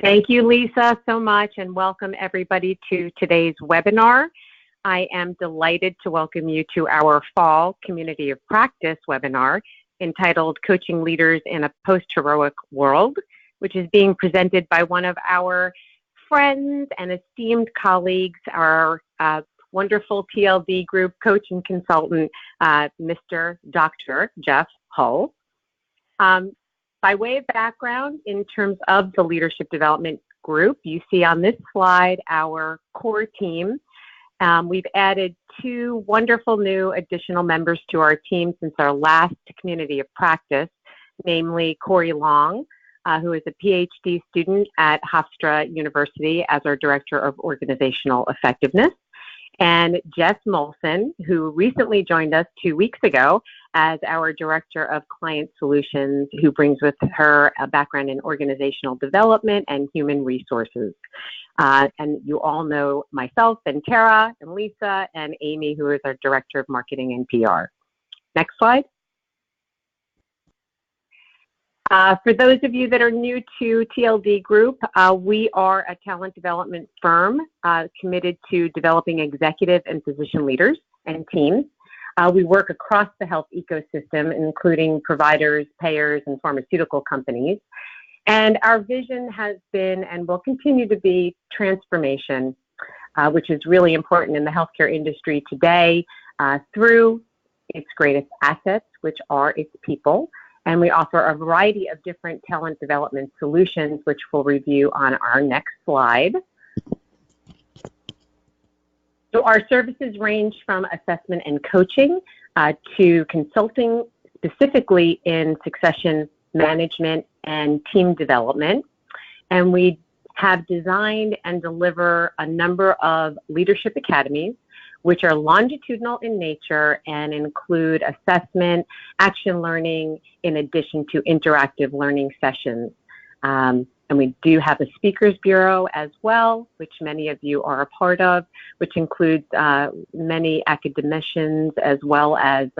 Thank you, Lisa, so much, and welcome everybody to today's webinar. I am delighted to welcome you to our fall Community of Practice webinar entitled Coaching Leaders in a Post-Heroic World, which is being presented by one of our friends and esteemed colleagues, our wonderful TLD group coach and consultant, Dr. Jeff Hull. By way of background, in terms of the leadership development group, you see on this slide our core team. We've added two wonderful new additional members to our team since our last Community of Practice, namely Corey Long, who is a PhD student at Hofstra University as our Director of Organizational Effectiveness, and Jess Molson, who recently joined us 2 weeks ago as our Director of Client Solutions, who brings with her a background in organizational development and human resources. And you all know myself and Tara and Lisa and Amy, who is our Director of Marketing and PR. Next slide. For those of you that are new to TLD Group, we are a talent development firm committed to developing executive and physician leaders and teams. We work across the health ecosystem, including providers, payers, and pharmaceutical companies. And our vision has been and will continue to be transformation, which is really important in the healthcare industry today through its greatest assets, which are its people. And we offer a variety of different talent development solutions, which we'll review on our next slide. So our services range from assessment and coaching to consulting, specifically in succession management and team development. And we have designed and deliver a number of leadership academies, which are longitudinal in nature and include assessment, action learning, in addition to interactive learning sessions. And we do have a speakers bureau as well, which many of you are a part of, which includes many academicians as well as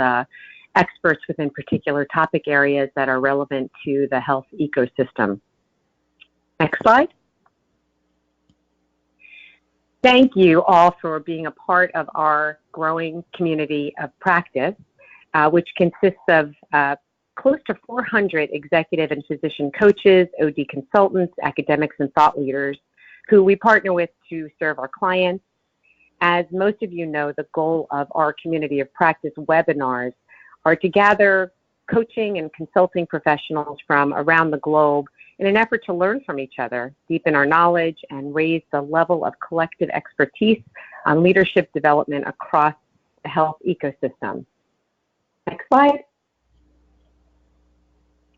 experts within particular topic areas that are relevant to the health ecosystem. Next slide. Thank you all for being a part of our growing community of practice, which consists of close to 400 executive and physician coaches, OD consultants, academics, and thought leaders who we partner with to serve our clients. As most of you know, the goal of our community of practice webinars are to gather coaching and consulting professionals from around the globe in an effort to learn from each other, deepen our knowledge, and raise the level of collective expertise on leadership development across the health ecosystem. Next slide.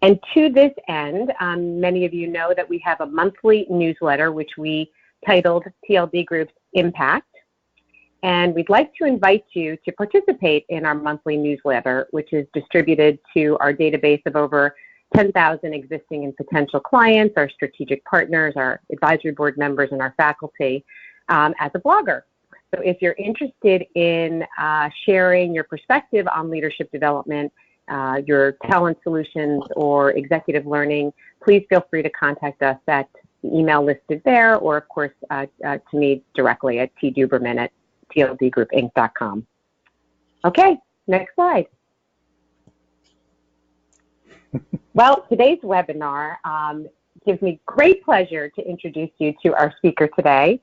And to this end, many of you know that we have a monthly newsletter, which we titled TLD Group's Impact. And we'd like to invite you to participate in our monthly newsletter, which is distributed to our database of over 10,000 existing and potential clients, our strategic partners, our advisory board members, and our faculty as a blogger. So if you're interested in sharing your perspective on leadership development, your talent solutions, or executive learning, please feel free to contact us at the email listed there, or of course to me directly at tduberman@tldgroupinc.com. Okay, next slide. Well, today's webinar gives me great pleasure to introduce you to our speaker today,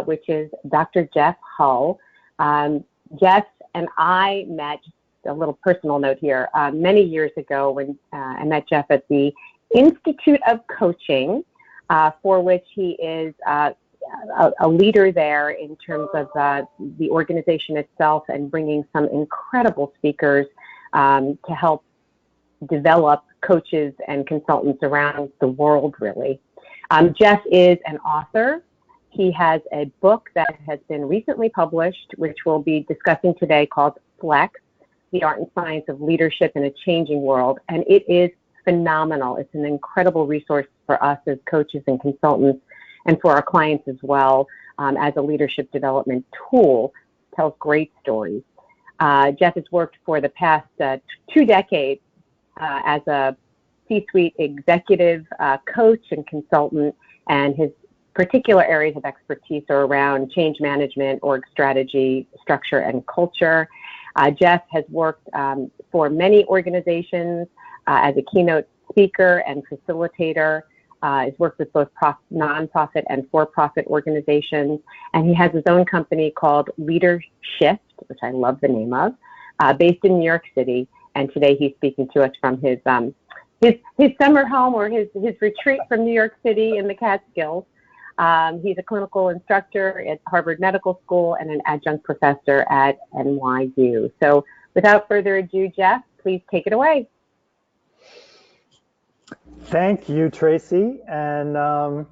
which is Dr. Jeff Hull. Jeff and I met, just a little personal note here, many years ago when I met Jeff at the Institute of Coaching, for which he is a leader there in terms of the organization itself and bringing some incredible speakers to help develop coaches and consultants around the world, really. Jeff is an author. He has a book that has been recently published, which we'll be discussing today, called Flex, The Art and Science of Leadership in a Changing World. And it is phenomenal. It's an incredible resource for us as coaches and consultants and for our clients as well, as a leadership development tool. Tells great stories. Jeff has worked for the past 2 decades as a C-suite executive coach and consultant and his particular areas of expertise are around change management, org strategy, structure, and culture. Jeff has worked for many organizations as a keynote speaker and facilitator. He's worked with both nonprofit and for-profit organizations, and he has his own company called Leadership, which I love the name of, based in New York City. And today he's speaking to us from his summer home or his retreat from New York City in the Catskills. He's a clinical instructor at Harvard Medical School and an adjunct professor at NYU. So without further ado, Jeff, please take it away. Thank you, Tracy, and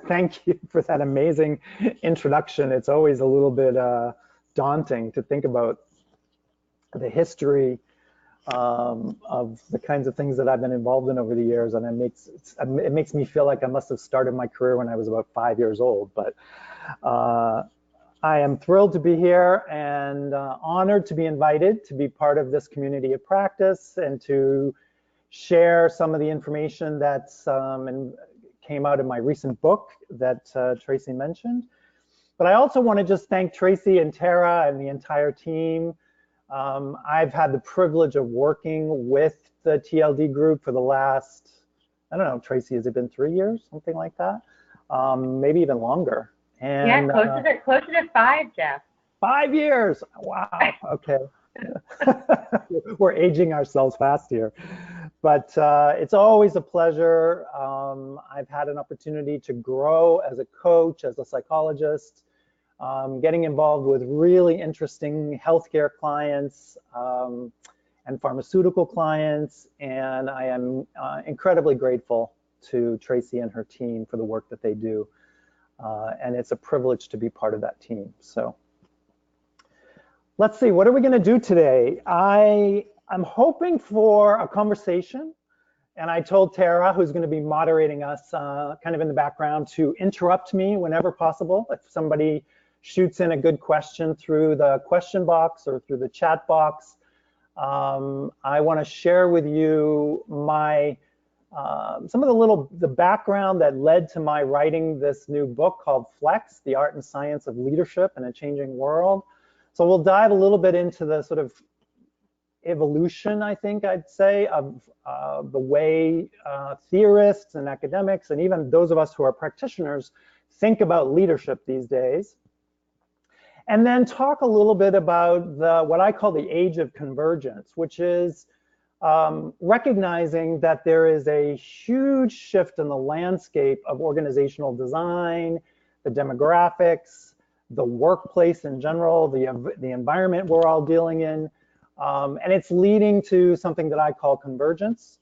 thank you for that amazing introduction. It's always a little bit daunting to think about the history of the kinds of things that I've been involved in over the years, and it makes me feel like I must have started my career when I was about 5 years old. But I am thrilled to be here and honored to be invited to be part of this community of practice and to share some of the information that came out of my recent book that Tracy mentioned. But I also want to just thank Tracy and Tara and the entire team. I've had the privilege of working with the TLD group for the last, I don't know, Tracy, has it been 3 years, something like that? Maybe even longer. And, yeah, closer to 5, Jeff. 5 years, wow, okay. We're aging ourselves fast here. But it's always a pleasure. I've had an opportunity to grow as a coach, as a psychologist, getting involved with really interesting healthcare clients and pharmaceutical clients. And I am incredibly grateful to Tracy and her team for the work that they do. And it's a privilege to be part of that team. So let's see, what are we going to do today? I'm hoping for a conversation. And I told Tara, who's going to be moderating us kind of in the background, to interrupt me whenever possible. If somebody shoots in a good question through the question box or through the chat box, I want to share with you my some of the background that led to my writing this new book called Flex, The Art and Science of Leadership in a Changing World. So we'll dive a little bit into the sort of evolution, I think I'd say, of the way theorists and academics and even those of us who are practitioners think about leadership these days. And then talk a little bit about what I call the age of convergence, which is recognizing that there is a huge shift in the landscape of organizational design, the demographics, the workplace in general, the environment we're all dealing in. And it's leading to something that I call convergence.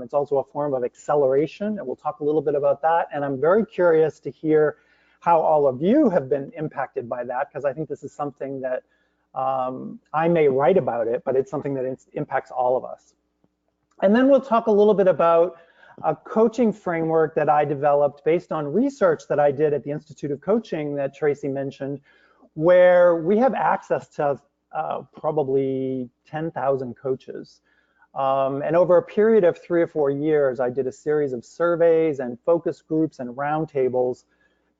It's also a form of acceleration, and we'll talk a little bit about that. And I'm very curious to hear how all of you have been impacted by that, because I think this is something that I may write about it, but it's something that impacts all of us. And then we'll talk a little bit about a coaching framework that I developed based on research that I did at the Institute of Coaching that Tracy mentioned, where we have access to probably 10,000 coaches. And over a period of 3 or 4 years, I did a series of surveys and focus groups and roundtables,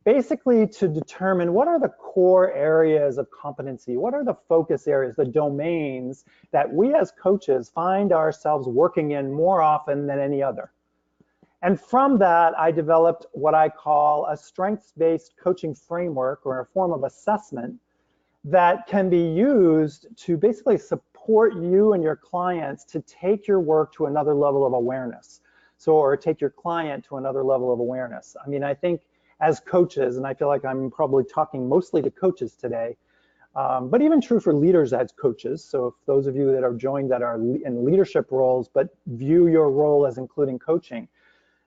basically to determine what are the core areas of competency, what are the focus areas, the domains that we as coaches find ourselves working in more often than any other. And from that, I developed what I call a strengths-based coaching framework, or a form of assessment that can be used to basically support you and your clients to take your work to another level of awareness. So, or take your client to another level of awareness. I mean, I think as coaches, and I feel like I'm probably talking mostly to coaches today, but even true for leaders as coaches. So if those of you that are joined that are in leadership roles, but view your role as including coaching,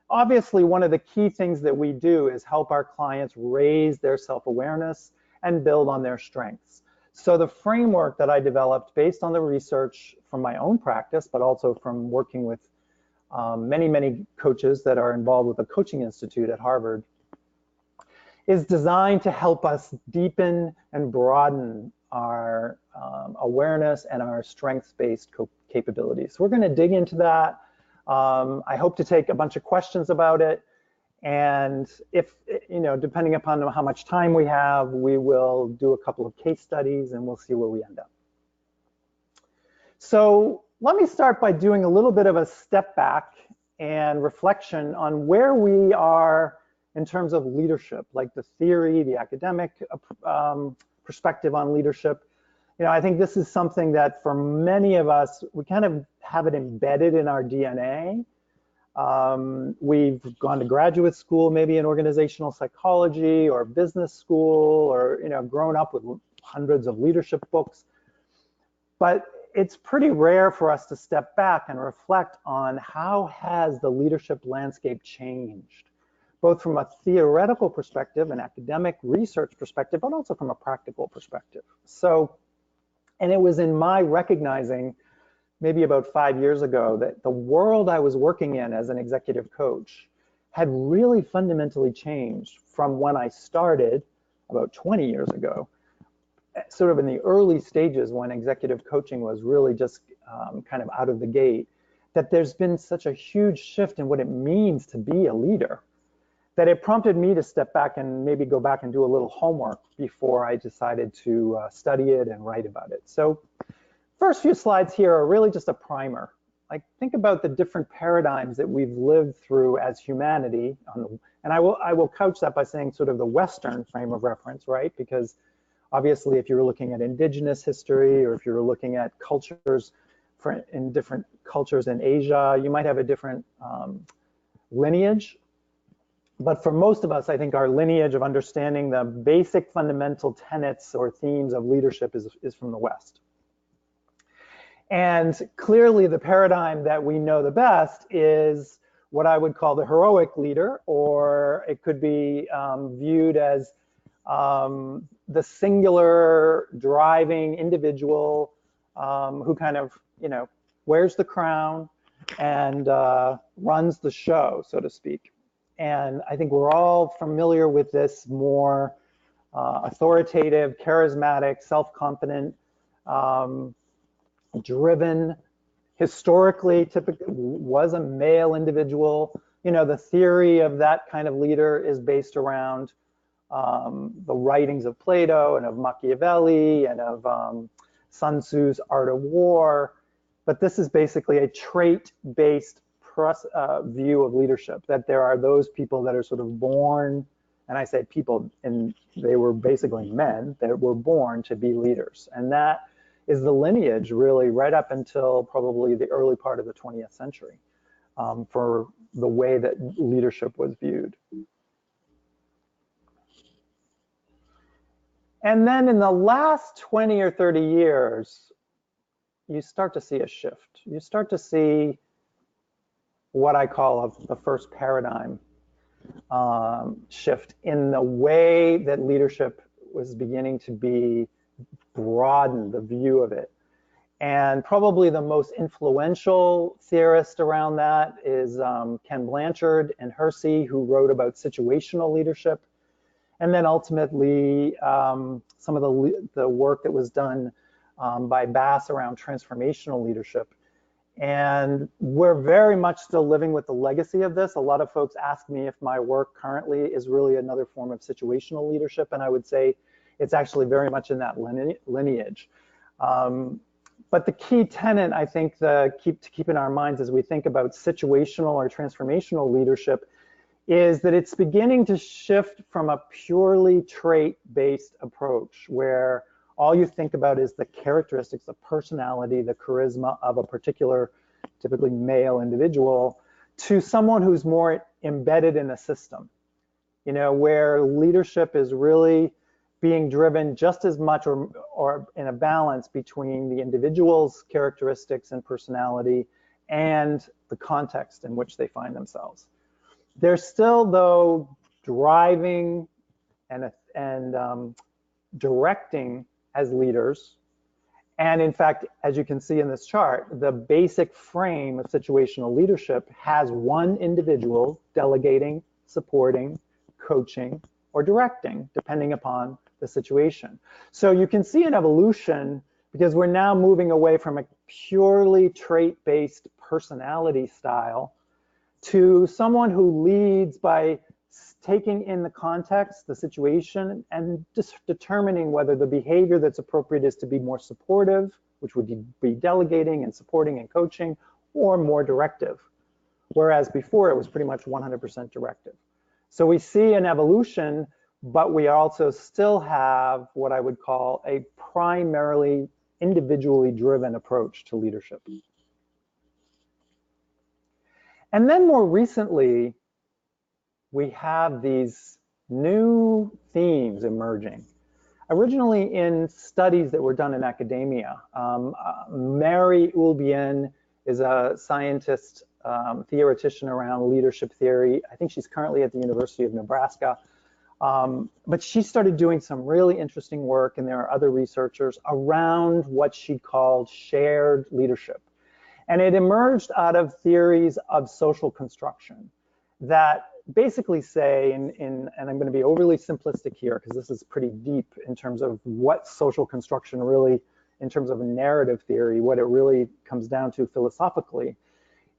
obviously one of the key things that we do is help our clients raise their self-awareness and build on their strengths. So the framework that I developed based on the research from my own practice, but also from working with many coaches that are involved with the Coaching Institute at Harvard, is designed to help us deepen and broaden our awareness and our strengths-based capabilities. So we're going to dig into that. I hope to take a bunch of questions about it. And if, depending upon how much time we have, we will do a couple of case studies and we'll see where we end up. So let me start by doing a little bit of a step back and reflection on where we are in terms of leadership, like the theory, the academic perspective on leadership. I think this is something that for many of us, we kind of have it embedded in our DNA. We've gone to graduate school, maybe in organizational psychology or business school, or grown up with hundreds of leadership books. But it's pretty rare for us to step back and reflect on how has the leadership landscape changed, both from a theoretical perspective, an academic research perspective, but also from a practical perspective. So, and it was in my recognizing maybe about 5 years ago that the world I was working in as an executive coach had really fundamentally changed from when I started about 20 years ago, sort of in the early stages when executive coaching was really just kind of out of the gate, that there's been such a huge shift in what it means to be a leader, that it prompted me to step back and maybe go back and do a little homework before I decided to study it and write about it. So first few slides here are really just a primer. Like, think about the different paradigms that we've lived through as humanity. And I will couch that by saying sort of the Western frame of reference, right? Because obviously, if you're looking at indigenous history, or if you're looking at cultures in different cultures in Asia, you might have a different lineage. But for most of us, I think our lineage of understanding the basic fundamental tenets or themes of leadership is from the West. And clearly the paradigm that we know the best is what I would call the heroic leader, or it could be viewed as the singular driving individual who kind of, wears the crown and runs the show, so to speak. And I think we're all familiar with this more authoritative, charismatic, self-confident, driven, historically typically was a male individual. The theory of that kind of leader is based around the writings of Plato and of Machiavelli and of Sun Tzu's Art of War. But this is basically a trait-based view of leadership, that there are those people that are sort of born, and I say people, and they were basically men that were born to be leaders. And that is the lineage really right up until probably the early part of the 20th century for the way that leadership was viewed. And then in the last 20 or 30 years, you start to see a shift. You start to see what I call the first paradigm shift in the way that leadership was beginning to be broadened, the view of it. And probably the most influential theorist around that is Ken Blanchard and Hersey, who wrote about situational leadership. And then ultimately, some of the work that was done by Bass around transformational leadership. And we're very much still living with the legacy of this. A lot of folks ask me if my work currently is really another form of situational leadership, and I would say it's actually very much in that lineage. But the key tenet, I think, to keep in our minds as we think about situational or transformational leadership is that it's beginning to shift from a purely trait-based approach, where all you think about is the characteristics, the personality, the charisma of a particular, typically male individual, to someone who's more embedded in a system, where leadership is really being driven just as much or in a balance between the individual's characteristics and personality and the context in which they find themselves. They're still, though, driving and directing as leaders. And in fact, as you can see in this chart, the basic frame of situational leadership has one individual delegating, supporting, coaching, or directing, depending upon the situation. So you can see an evolution, because we're now moving away from a purely trait-based personality style to someone who leads by taking in the context, the situation, and just determining whether the behavior that's appropriate is to be more supportive, which would be delegating and supporting and coaching, or more directive. Whereas before it was pretty much 100% directive. So we see an evolution, but we also still have what I would call a primarily individually driven approach to leadership. And then more recently, we have these new themes emerging. Originally in studies that were done in academia, Mary Ulbien is a scientist, theoretician around leadership theory. I think she's currently at the University of Nebraska. But she started doing some really interesting work, and there are other researchers around what she called shared leadership. And it emerged out of theories of social construction that basically say, and I'm going to be overly simplistic here because this is pretty deep in terms of what social construction really, in terms of a narrative theory, what it really comes down to philosophically,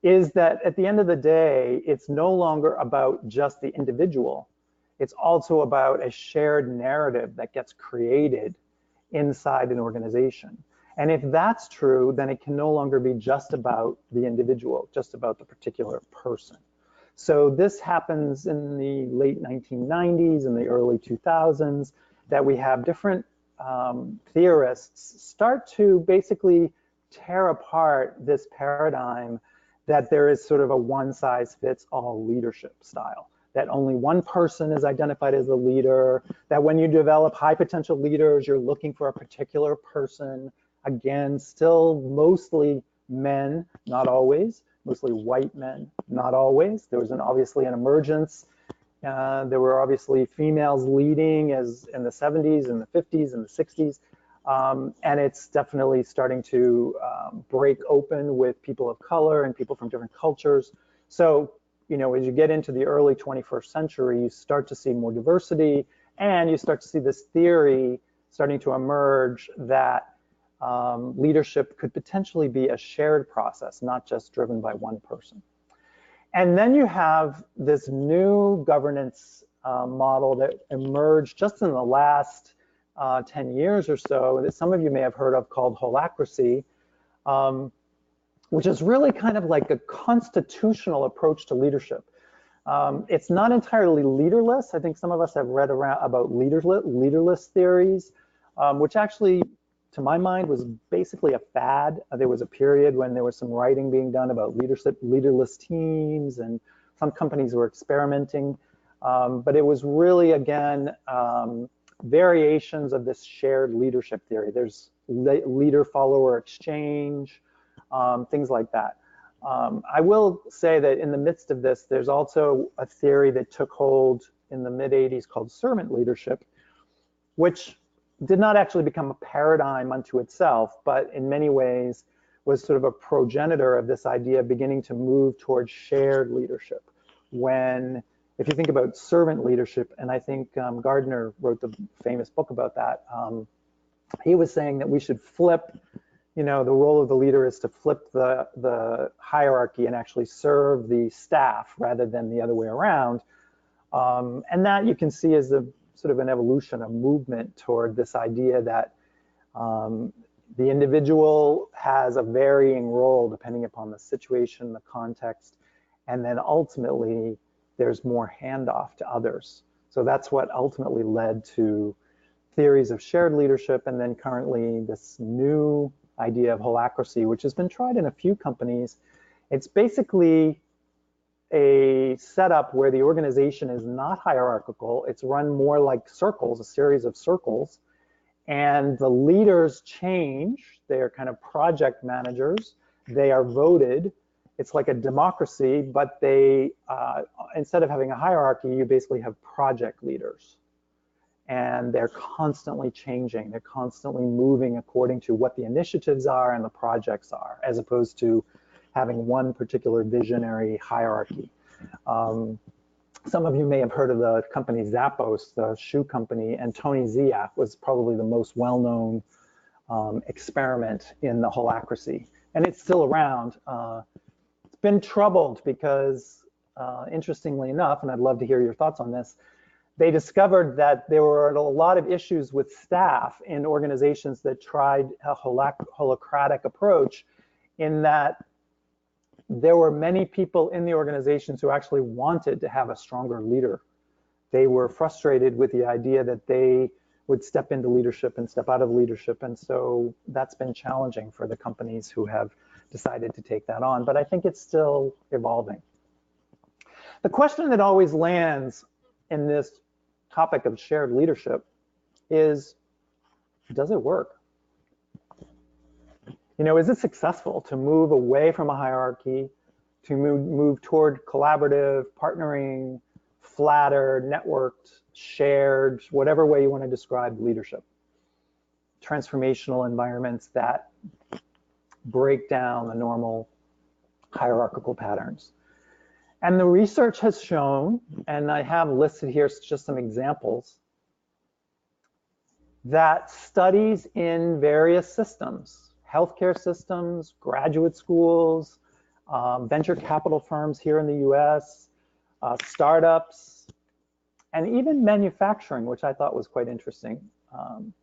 is that at the end of the day, it's no longer about just the individual. It's also about a shared narrative that gets created inside an organization. And if that's true, then it can no longer be just about the individual, just about the particular person. So this happens in the late 1990s and the early 2000s, that we have different theorists start to basically tear apart this paradigm that there is sort of a one-size-fits-all leadership style, that only one person is identified as a leader, that when you develop high potential leaders, you're looking for a particular person. Again, still mostly men, not always, mostly white men, not always. There was obviously an emergence. There were obviously females leading as in the 70s and the 50s and the 60s. And it's definitely starting to break open with people of color and people from different cultures. So, you know, as you get into the early 21st century, you start to see more diversity, and you start to see this theory starting to emerge that leadership could potentially be a shared process, not just driven by one person. And then you have this new governance model that emerged just in the last 10 years or so, that some of you may have heard of, called holacracy, which is really kind of like a constitutional approach to leadership. It's not entirely leaderless. I think some of us have read about leaderless theories, which actually, to my mind, was basically a fad. There was a period when there was some writing being done about leaderless teams, and some companies were experimenting. But it was really, again, variations of this shared leadership theory. There's leader-follower exchange, things like that. I will say that in the midst of this, there's also a theory that took hold in the mid-'80s called servant leadership, which did not actually become a paradigm unto itself, but in many ways was sort of a progenitor of this idea of beginning to move towards shared leadership. When, if you think about servant leadership, and I think Gardner wrote the famous book about that, he was saying that we should flip, you know, the role of the leader is to flip the hierarchy and actually serve the staff rather than the other way around. And that you can see as a sort of an evolution, a movement toward this idea that the individual has a varying role depending upon the situation, the context, and then ultimately there's more handoff to others. So that's what ultimately led to theories of shared leadership, and then currently this new idea of holacracy, which has been tried in a few companies. It's basically a setup where the organization is not hierarchical. It's run more like circles, a series of circles, and the leaders change. They are kind of project managers. They are voted. It's like a democracy, but they, instead of having a hierarchy, you basically have project leaders. And they're constantly changing. They're constantly moving according to what the initiatives are and the projects are, as opposed to having one particular visionary hierarchy. Some of you may have heard of the company Zappos, the shoe company, and Tony Ziak was probably the most well-known experiment in the holacracy. And it's still around. It's been troubled because interestingly enough, and I'd love to hear your thoughts on this, they discovered that there were a lot of issues with staff in organizations that tried a holacratic approach, in that there were many people in the organizations who actually wanted to have a stronger leader. They were frustrated with the idea that they would step into leadership and step out of leadership. And so that's been challenging for the companies who have decided to take that on. But I think it's still evolving. The question that always lands in this topic of shared leadership is, does it work? You know, is it successful to move away from a hierarchy, to move toward collaborative, partnering, flatter, networked, shared, whatever way you want to describe leadership? Transformational environments that break down the normal hierarchical patterns. And the research has shown, and I have listed here just some examples, that studies in various systems, healthcare systems, graduate schools, venture capital firms here in the US, startups, and even manufacturing, which I thought was quite interesting,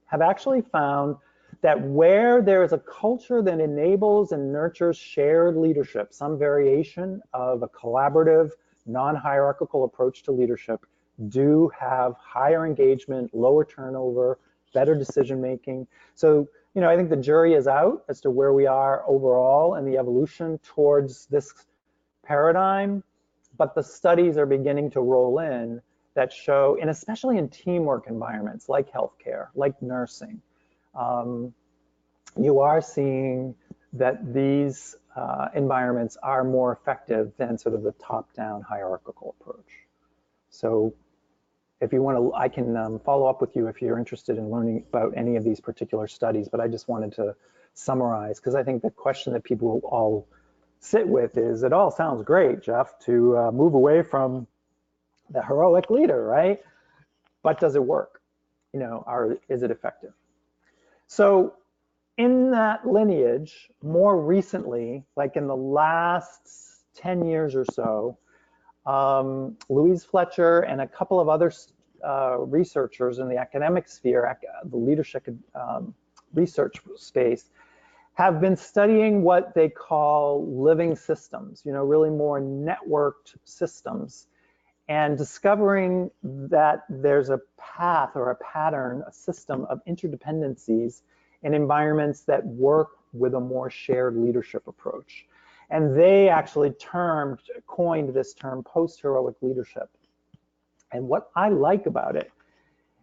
have actually found that where there is a culture that enables and nurtures shared leadership, some variation of a collaborative, non-hierarchical approach to leadership, do have higher engagement, lower turnover, better decision making. So, you know, I think the jury is out as to where we are overall in the evolution towards this paradigm, but the studies are beginning to roll in that show, and especially in teamwork environments like healthcare, like nursing, you are seeing that these environments are more effective than sort of the top-down hierarchical approach. So if you want to, I can follow up with you if you're interested in learning about any of these particular studies, but I just wanted to summarize, because I think the question that people all sit with is, it all sounds great, Jeff, to move away from the heroic leader, right? But does it work? You know, or is it effective? So in that lineage, more recently, like in the last 10 years or so, Louise Fletcher and a couple of other researchers in the academic sphere, the leadership research space, have been studying what they call living systems, you know, really more networked systems, and discovering that there's a path or a pattern, a system of interdependencies in environments that work with a more shared leadership approach. And they actually coined this term post-heroic leadership. And what I like about it,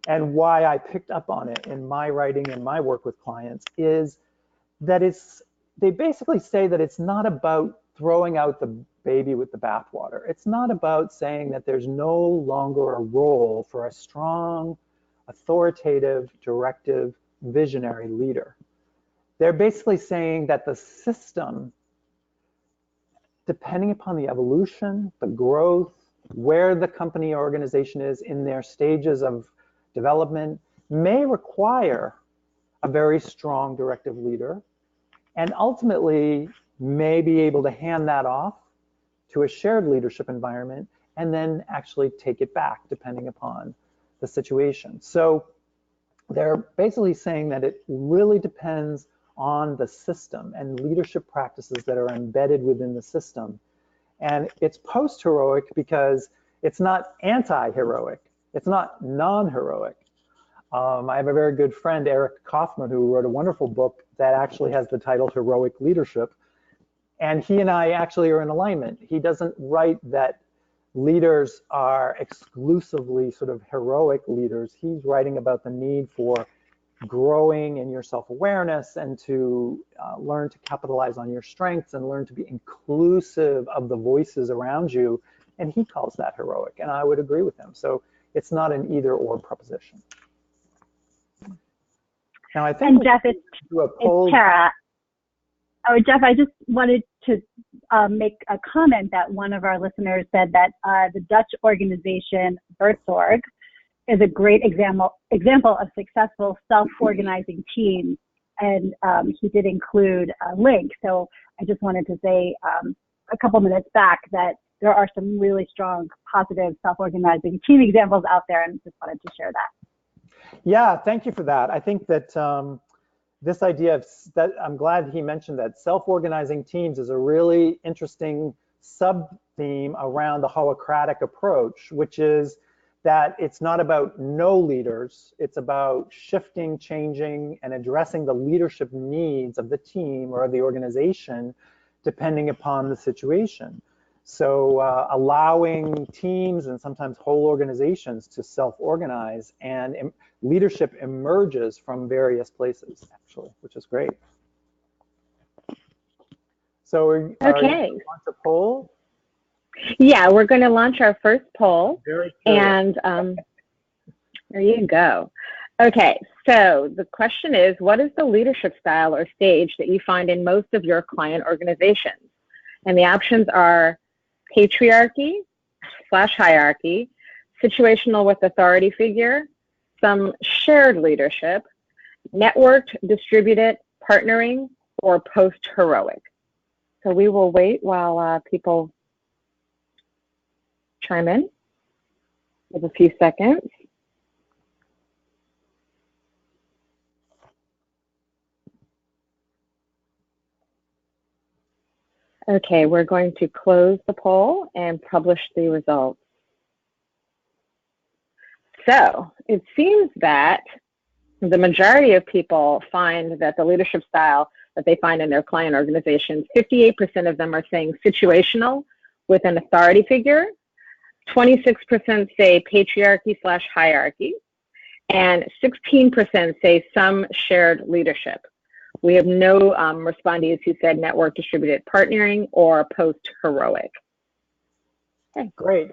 and why I picked up on it in my writing and my work with clients, is that they basically say that it's not about throwing out the baby with the bathwater. It's not about saying that there's no longer a role for a strong, authoritative, directive, visionary leader. They're basically saying that the system, depending upon the evolution, the growth, where the company or organization is in their stages of development, may require a very strong directive leader, and ultimately may be able to hand that off to a shared leadership environment and then actually take it back depending upon the situation. So they're basically saying that it really depends on the system and leadership practices that are embedded within the system. And it's post-heroic because it's not anti-heroic, it's not non-heroic. I have a very good friend, Eric Kaufman, who wrote a wonderful book that actually has the title Heroic Leadership. And he and I actually are in alignment. He doesn't write that leaders are exclusively sort of heroic leaders. He's writing about the need for growing in your self-awareness and to learn to capitalize on your strengths and learn to be inclusive of the voices around you. And he calls that heroic, and I would agree with him. So it's not an either-or proposition. Now I think, and Jeff, it's Tara. Oh, Jeff, I just wanted to make a comment that one of our listeners said that the Dutch organization Bertzorg is a great example of successful self-organizing teams, and he did include a link. So I just wanted to say a couple minutes back that there are some really strong, positive, self-organizing team examples out there, and just wanted to share that. Yeah, thank you for that. I think that this idea of that, I'm glad he mentioned that self-organizing teams is a really interesting sub-theme around the holacratic approach, which is that it's not about no leaders, it's about shifting, changing, and addressing the leadership needs of the team or of the organization, depending upon the situation. So allowing teams and sometimes whole organizations to self-organize, and leadership emerges from various places, actually, which is great. So are you going to launch a poll? Yeah, we're going to launch our first poll. Very cool. And there you go. Okay, so the question is, what is the leadership style or stage that you find in most of your client organizations? And the options are patriarchy/hierarchy, situational with authority figure, some shared leadership, networked, distributed, partnering, or post-heroic. So we will wait while people chime in. Give a few seconds. Okay, we're going to close the poll and publish the results. So it seems that the majority of people find that the leadership style that they find in their client organizations, 58% of them are saying situational with an authority figure, 26% say patriarchy/hierarchy, and 16% say some shared leadership. We have no respondees who said network, distributed, partnering, or post-heroic. Okay. Great.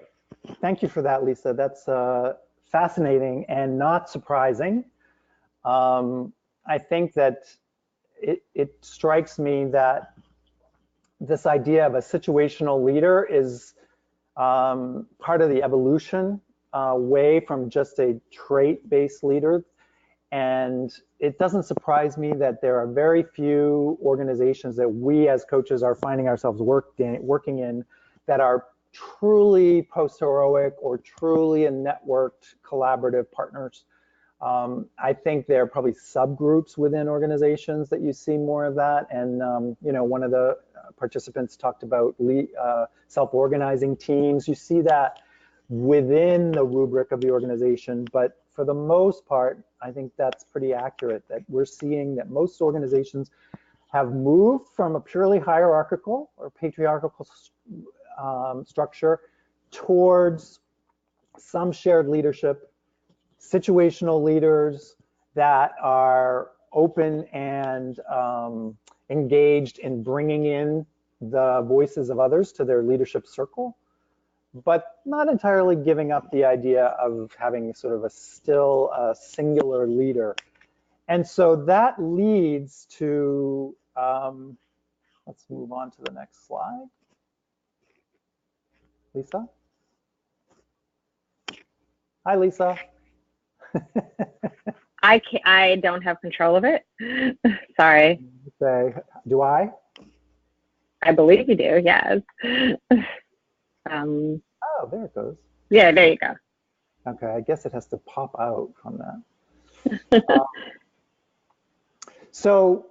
Thank you for that, Lisa. That's fascinating and not surprising. I think that it strikes me that this idea of a situational leader is part of the evolution away from just a trait-based leader. And it doesn't surprise me that there are very few organizations that we as coaches are finding ourselves working in that are truly post-heroic or truly a networked collaborative partners. I think there are probably subgroups within organizations that you see more of that. And, you know, one of the participants talked about self-organizing teams. You see that within the rubric of the organization, but for the most part, I think that's pretty accurate, that we're seeing that most organizations have moved from a purely hierarchical or patriarchal structure towards some shared leadership, situational leaders that are open and engaged in bringing in the voices of others to their leadership circle, but not entirely giving up the idea of having sort of a singular leader. And so that leads to, let's move on to the next slide. Lisa? Hi, Lisa. I don't have control of it. Sorry. Say, do I? I believe you do, yes. Oh, there it goes. Yeah, there you go. Okay, I guess it has to pop out from that. So,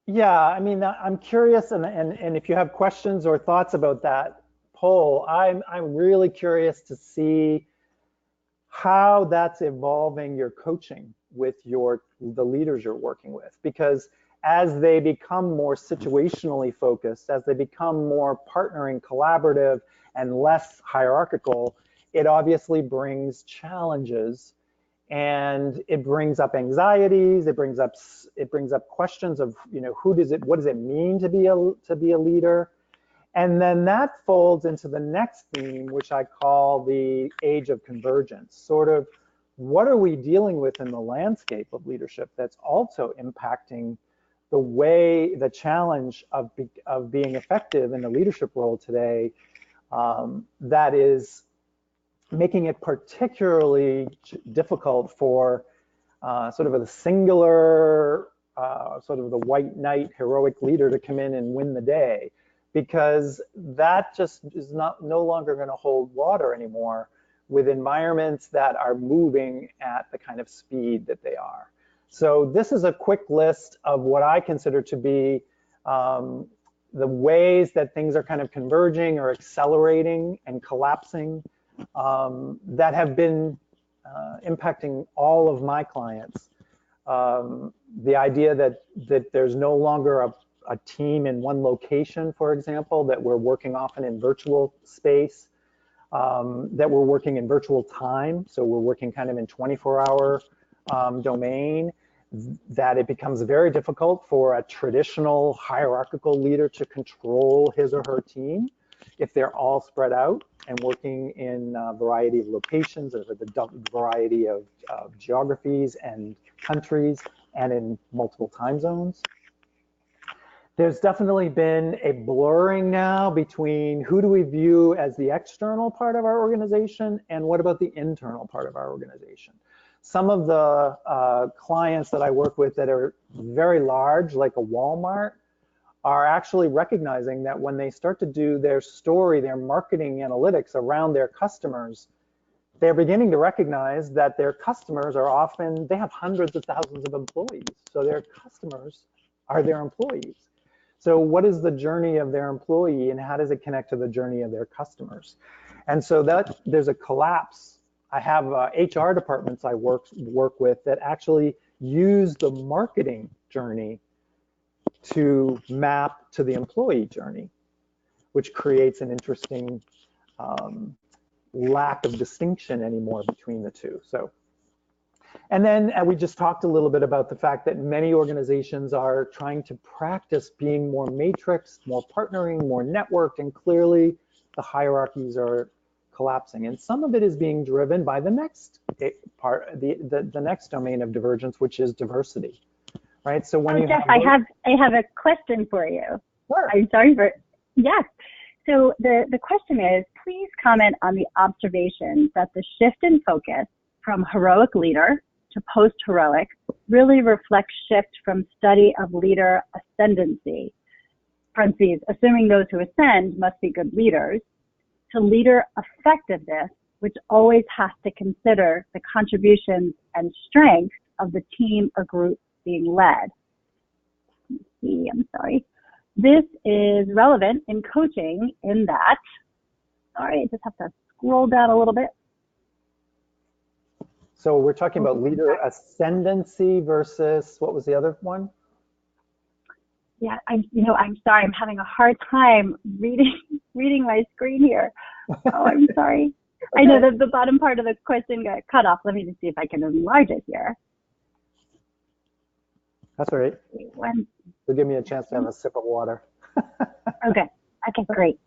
yeah, I mean, I'm curious, and if you have questions or thoughts about that poll, I'm really curious to see how that's evolving your coaching with the leaders you're working with, because as they become more situationally focused, as they become more partnering, collaborative, and less hierarchical, it obviously brings challenges, and it brings up anxieties. It brings up questions of, you know, what does it mean to be a leader, and then that folds into the next theme, which I call the age of convergence. Sort of, what are we dealing with in the landscape of leadership that's also impacting the challenge of being effective in the leadership role today, that is making it particularly difficult for sort of a singular, sort of the white knight heroic leader to come in and win the day, because that just is no longer going to hold water anymore with environments that are moving at the kind of speed that they are. So this is a quick list of what I consider to be the ways that things are kind of converging or accelerating and collapsing that have been impacting all of my clients. The idea that there's no longer a team in one location, for example, that we're working often in virtual space, that we're working in virtual time. So we're working kind of in 24-hour domain, that it becomes very difficult for a traditional hierarchical leader to control his or her team if they're all spread out and working in a variety of locations or the variety of geographies and countries and in multiple time zones. There's definitely been a blurring now between who do we view as the external part of our organization and what about the internal part of our organization. Some of the clients that I work with that are very large, like a Walmart, are actually recognizing that when they start to do their story, their marketing analytics around their customers, they're beginning to recognize that their customers are often, they have hundreds of thousands of employees. So their customers are their employees. So what is the journey of their employee and how does it connect to the journey of their customers? And so that there's a collapse. I have HR departments I work with that actually use the marketing journey to map to the employee journey, which creates an interesting lack of distinction anymore between the two. So, and then we just talked a little bit about the fact that many organizations are trying to practice being more matrixed, more partnering, more networked, and clearly the hierarchies are collapsing. And some of it is being driven by the next part, the next domain of divergence, which is diversity, right? So when Jeff, I have a question for you. Sure. I'm sorry for, yes. So the question is, please comment on the observation that the shift in focus from heroic leader to post-heroic really reflects shift from study of leader ascendancy, parentheses, assuming those who ascend must be good leaders, to leader effectiveness, which always has to consider the contributions and strengths of the team or group being led. Let's see, I'm sorry. This is relevant in coaching in that, sorry, I just have to scroll down a little bit. So we're talking about leader ascendancy versus, what was the other one? Yeah, I'm sorry, I'm having a hard time reading my screen here. Oh, I'm sorry. Okay. I know that the bottom part of the question got cut off. Let me just see if I can enlarge it here. That's all right. So give me a chance to have a sip of water. Okay, great.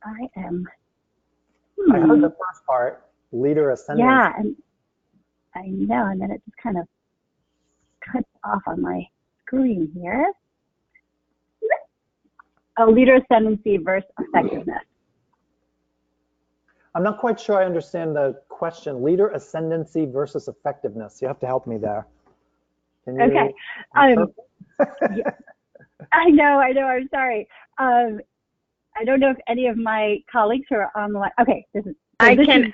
I am. I heard the first part, leader ascendancy. Yeah, and I know, and then it just kind of cuts off on my screen here. A leader ascendancy versus effectiveness. I'm not quite sure I understand the question. Leader ascendancy versus effectiveness. You have to help me there. Can you, okay. Yeah, I know, I'm sorry. I don't know if any of my colleagues who are on the line. Okay, this is relevant.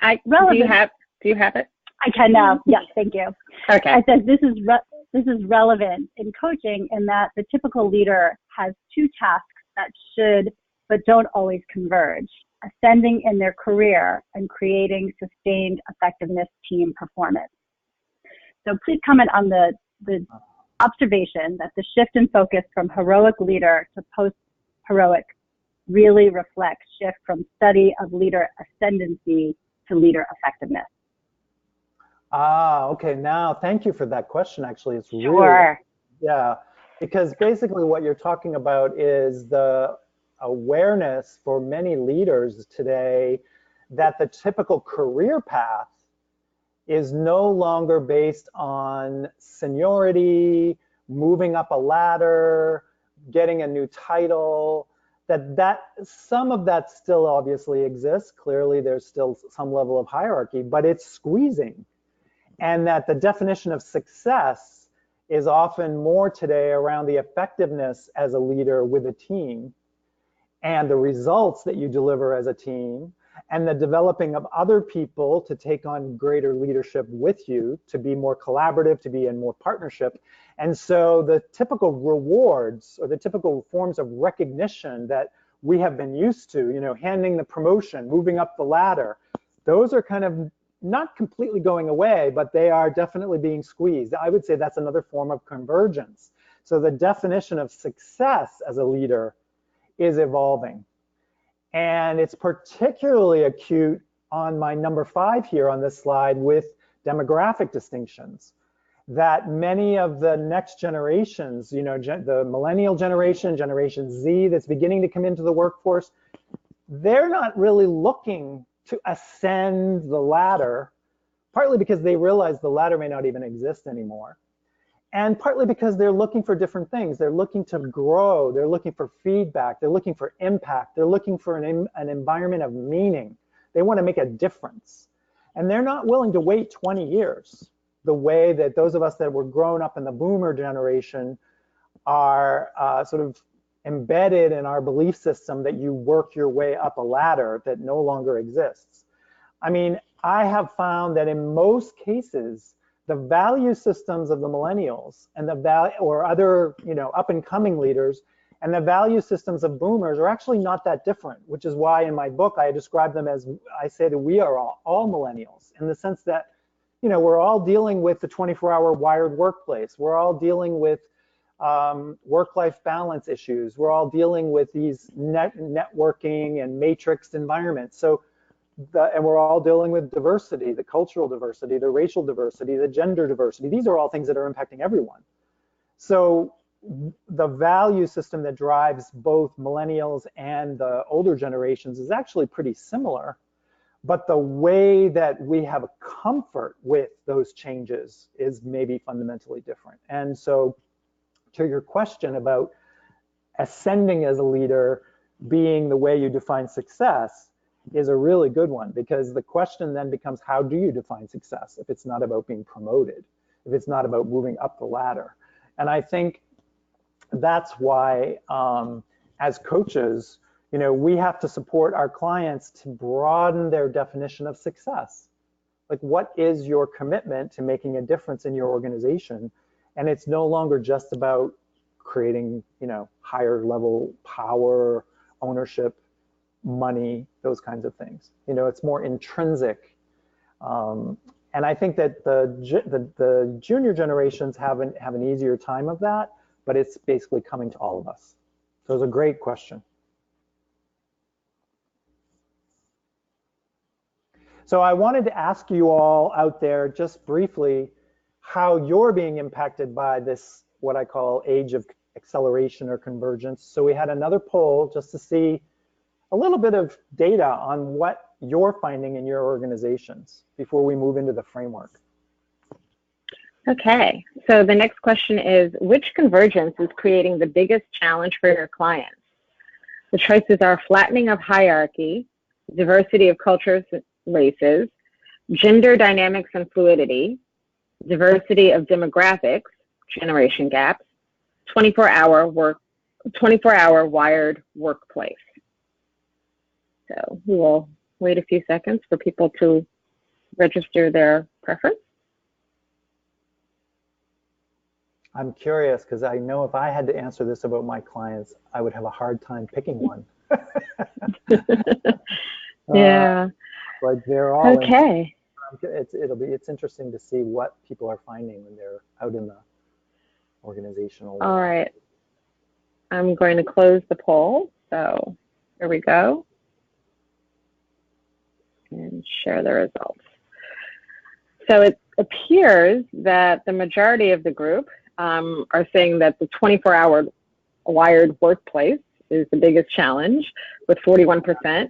Do you have it? I can now. Yes, thank you. Okay. I said this is relevant in coaching in that the typical leader has two tasks that should but don't always converge: ascending in their career and creating sustained effectiveness team performance. So please comment on the observation that the shift in focus from heroic leader to post-heroic really reflects shift from study of leader ascendancy to leader effectiveness. Ah, okay. Now, thank you for that question. Actually, it's really, sure. Yeah, because basically what you're talking about is the awareness for many leaders today that the typical career path is no longer based on seniority, moving up a ladder, getting a new title, that some of that still obviously exists. Clearly, there's still some level of hierarchy, but it's squeezing. And that the definition of success is often more today around the effectiveness as a leader with a team and the results that you deliver as a team, and the developing of other people to take on greater leadership with you, to be more collaborative, to be in more partnership. And so the typical rewards or the typical forms of recognition that we have been used to, you know, handing the promotion, moving up the ladder, those are kind of not completely going away, but they are definitely being squeezed. I would say that's another form of convergence. So the definition of success as a leader is evolving. And it's particularly acute on my number 5 here on this slide with demographic distinctions, that many of the next generations, you know, the millennial generation, Generation Z that's beginning to come into the workforce, they're not really looking to ascend the ladder, partly because they realize the ladder may not even exist anymore, and partly because they're looking for different things. They're looking to grow, they're looking for feedback, they're looking for impact, they're looking for an environment of meaning. They want to make a difference. And they're not willing to wait 20 years, the way that those of us that were grown up in the boomer generation are sort of embedded in our belief system that you work your way up a ladder that no longer exists. I mean, I have found that in most cases, the value systems of the millennials and the value or other, you know, up and coming leaders and the value systems of boomers are actually not that different, which is why in my book I describe them as, I say that we are all millennials, in the sense that, you know, we're all dealing with the 24-hour wired workplace. We're all dealing with work-life balance issues. We're all dealing with these networking and matrixed environments. So, and we're all dealing with diversity, the cultural diversity, the racial diversity, the gender diversity. These are all things that are impacting everyone. So the value system that drives both millennials and the older generations is actually pretty similar, but the way that we have a comfort with those changes is maybe fundamentally different. And so to your question about ascending as a leader being the way you define success is a really good one, because the question then becomes, how do you define success if it's not about being promoted, if it's not about moving up the ladder? And I think that's why as coaches, you know, we have to support our clients to broaden their definition of success. Like, what is your commitment to making a difference in your organization? And it's no longer just about creating, you know, higher level power, ownership, money, those kinds of things. You know, it's more intrinsic. And I think that the junior generations have an easier time of that, but it's basically coming to all of us. So it's a great question. So I wanted to ask you all out there just briefly how you're being impacted by this, what I call age of acceleration or convergence. So we had another poll just to see a little bit of data on what you're finding in your organizations before we move into the framework. Okay, so the next question is, which convergence is creating the biggest challenge for your clients? The choices are flattening of hierarchy, diversity of cultures, races, gender dynamics and fluidity, diversity of demographics, generation gaps, 24-hour wired workplace. So we will wait a few seconds for people to register their preference. I'm curious, because I know if I had to answer this about my clients, I would have a hard time picking one. Yeah. But they're all okay. It's interesting to see what people are finding when they're out in the organizational world. All right. I'm going to close the poll. So here we go. And share the results. So it appears that the majority of the group are saying that the 24-hour wired workplace is the biggest challenge with 41%,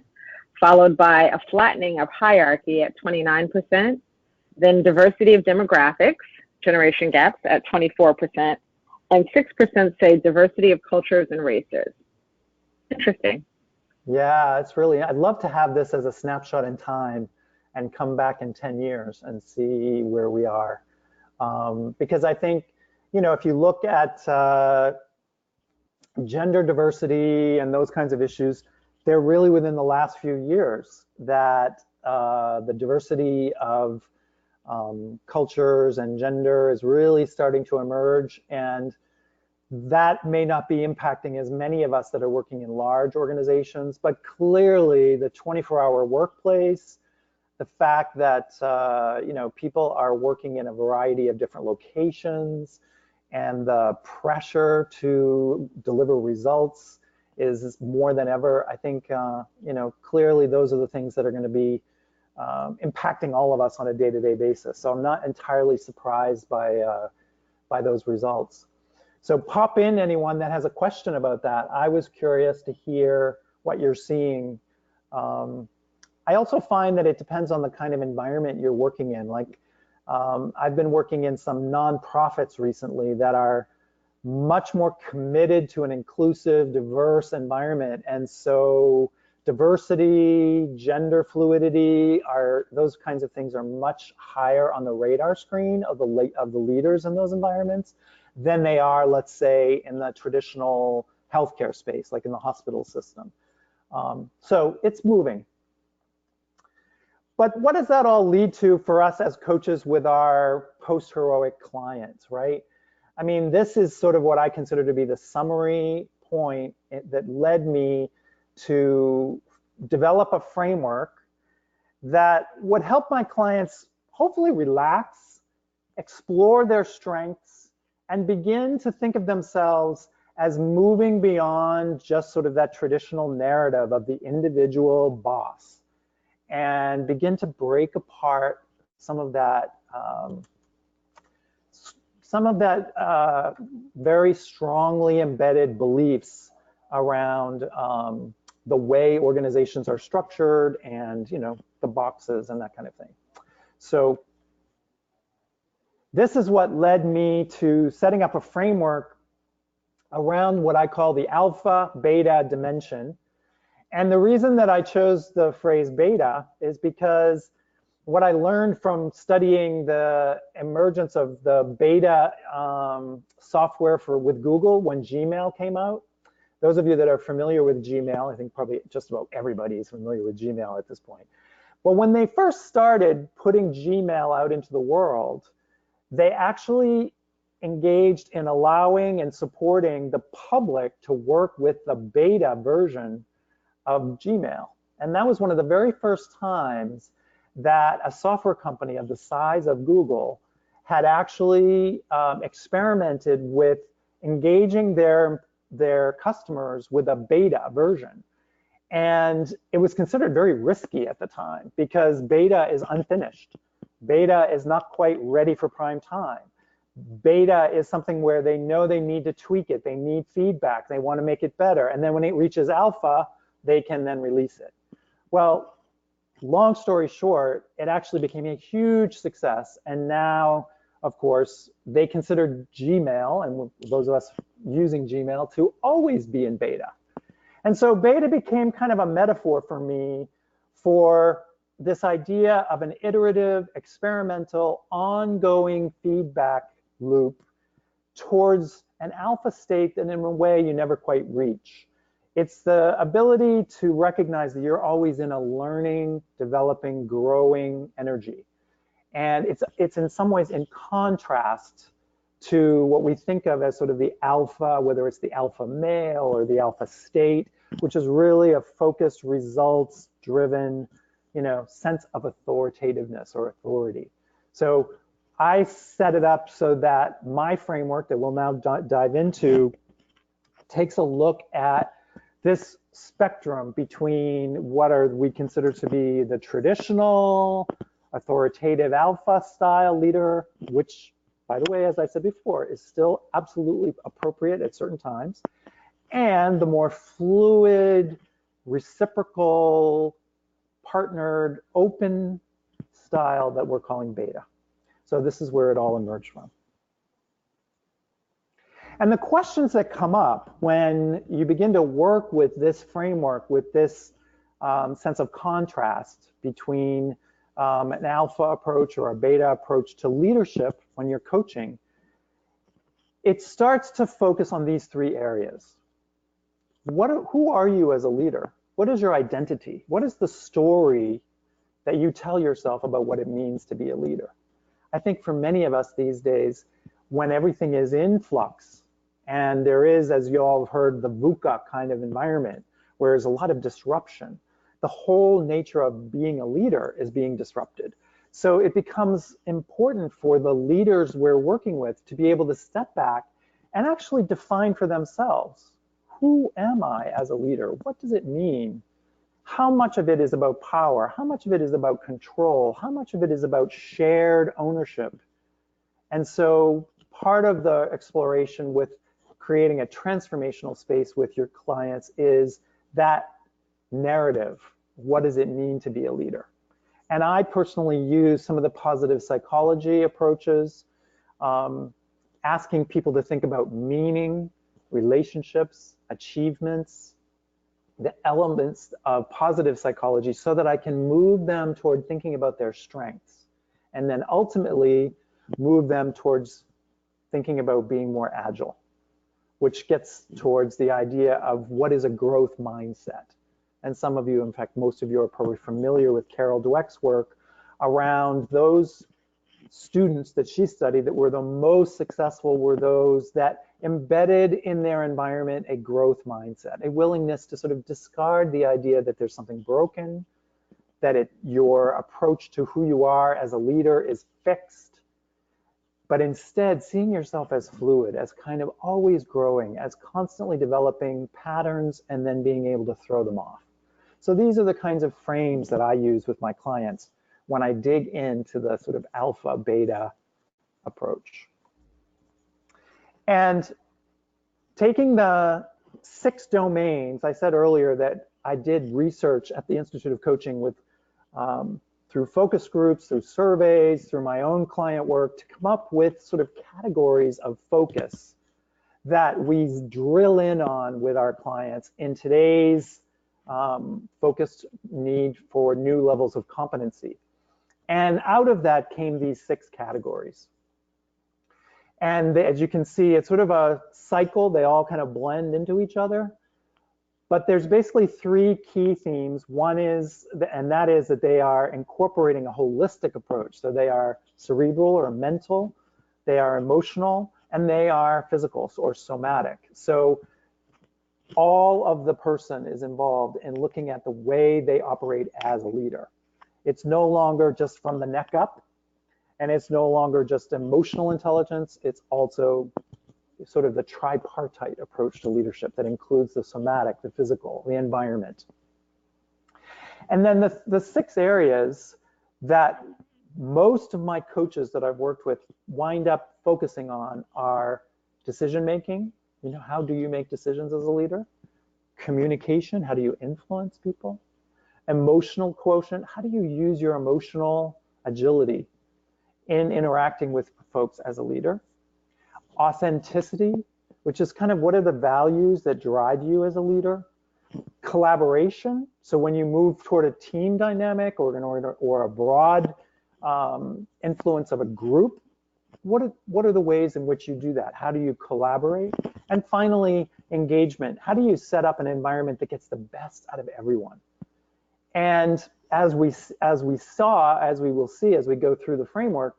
followed by a flattening of hierarchy at 29%, then diversity of demographics, generation gaps at 24%, and 6% say diversity of cultures and races. Interesting. Yeah, it's really, I'd love to have this as a snapshot in time and come back in 10 years and see where we are. Because I think, you know, if you look at gender diversity and those kinds of issues, they're really within the last few years that the diversity of cultures and gender is really starting to emerge, and that may not be impacting as many of us that are working in large organizations, but clearly the 24-hour workplace, the fact that people are working in a variety of different locations, and the pressure to deliver results is more than ever. I think clearly those are the things that are going to be impacting all of us on a day-to-day basis. So I'm not entirely surprised by those results. So pop in anyone that has a question about that. I was curious to hear what you're seeing. I also find that it depends on the kind of environment you're working in. Like I've been working in some nonprofits recently that are much more committed to an inclusive, diverse environment. And so diversity, gender fluidity, those kinds of things are much higher on the radar screen of the leaders in those environments than they are, let's say, in the traditional healthcare space, like in the hospital system. So it's moving. But what does that all lead to for us as coaches with our post-heroic clients, right? I mean, this is sort of what I consider to be the summary point that led me to develop a framework that would help my clients hopefully relax, explore their strengths, and begin to think of themselves as moving beyond just sort of that traditional narrative of the individual boss, and begin to break apart some of that very strongly embedded beliefs around the way organizations are structured and the boxes and that kind of thing. So this is what led me to setting up a framework around what I call the alpha beta dimension. And the reason that I chose the phrase beta is because what I learned from studying the emergence of the beta software with Google when Gmail came out. Those of you that are familiar with Gmail, I think probably just about everybody is familiar with Gmail at this point. But when they first started putting Gmail out into the world, they actually engaged in allowing and supporting the public to work with the beta version of Gmail. And that was one of the very first times that a software company of the size of Google had actually experimented with engaging their customers with a beta version. And it was considered very risky at the time because beta is unfinished. Beta is not quite ready for prime time. Beta is something where they know they need to tweak it. They need feedback. They want to make it better. And then when it reaches alpha, they can then release it. Well, long story short, it actually became a huge success. And now, of course, they consider Gmail, and those of us using Gmail, to always be in beta. And so beta became kind of a metaphor for me for this idea of an iterative, experimental, ongoing feedback loop towards an alpha state that in a way you never quite reach. It's the ability to recognize that you're always in a learning, developing, growing energy. And it's in some ways in contrast to what we think of as sort of the alpha, whether it's the alpha male or the alpha state, which is really a focused, results-driven, sense of authoritativeness or authority. So I set it up so that my framework that we'll now dive into takes a look at this spectrum between what we consider to be the traditional authoritative alpha style leader, which, by the way, as I said before, is still absolutely appropriate at certain times, and the more fluid, reciprocal, partnered, open style that we're calling beta. So this is where it all emerged from. And the questions that come up when you begin to work with this framework, with this sense of contrast between an alpha approach or a beta approach to leadership when you're coaching, it starts to focus on these three areas. who are you as a leader? What is your identity? What is the story that you tell yourself about what it means to be a leader? I think for many of us these days, when everything is in flux, and there is, as you all have heard, the VUCA kind of environment, where there's a lot of disruption, the whole nature of being a leader is being disrupted. So it becomes important for the leaders we're working with to be able to step back and actually define for themselves, who am I as a leader? What does it mean? How much of it is about power? How much of it is about control? How much of it is about shared ownership? And so part of the exploration with creating a transformational space with your clients is that narrative. What does it mean to be a leader? And I personally use some of the positive psychology approaches, asking people to think about meaning, relationships, achievements, the elements of positive psychology, so that I can move them toward thinking about their strengths, and then ultimately move them towards thinking about being more agile, which gets towards the idea of what is a growth mindset. And some of you, in fact, most of you are probably familiar with Carol Dweck's work around those students that she studied that were the most successful were those that embedded in their environment a growth mindset, a willingness to sort of discard the idea that there's something broken, that your approach to who you are as a leader is fixed, but instead seeing yourself as fluid, as kind of always growing, as constantly developing patterns and then being able to throw them off. So these are the kinds of frames that I use with my clients when I dig into the sort of alpha beta approach. And taking the 6 domains, I said earlier that I did research at the Institute of Coaching with through focus groups, through surveys, through my own client work, to come up with sort of categories of focus that we drill in on with our clients in today's focused need for new levels of competency. And out of that came these 6 categories. And as you can see, it's sort of a cycle. They all kind of blend into each other. But there's basically 3 key themes. One is, and that is that they are incorporating a holistic approach. So they are cerebral or mental, they are emotional, and they are physical or somatic. So all of the person is involved in looking at the way they operate as a leader. It's no longer just from the neck up, and it's no longer just emotional intelligence. It's also sort of the tripartite approach to leadership that includes the somatic, the physical, the environment. And then the 6 areas that most of my coaches that I've worked with wind up focusing on are decision making. You know, how do you make decisions as a leader? Communication, how do you influence people? Emotional quotient, how do you use your emotional agility in interacting with folks as a leader? Authenticity, which is kind of what are the values that drive you as a leader? Collaboration, so when you move toward a team dynamic or a broad influence of a group, what are the ways in which you do that? How do you collaborate? And finally, engagement. How do you set up an environment that gets the best out of everyone? And as we will see as we go through the framework,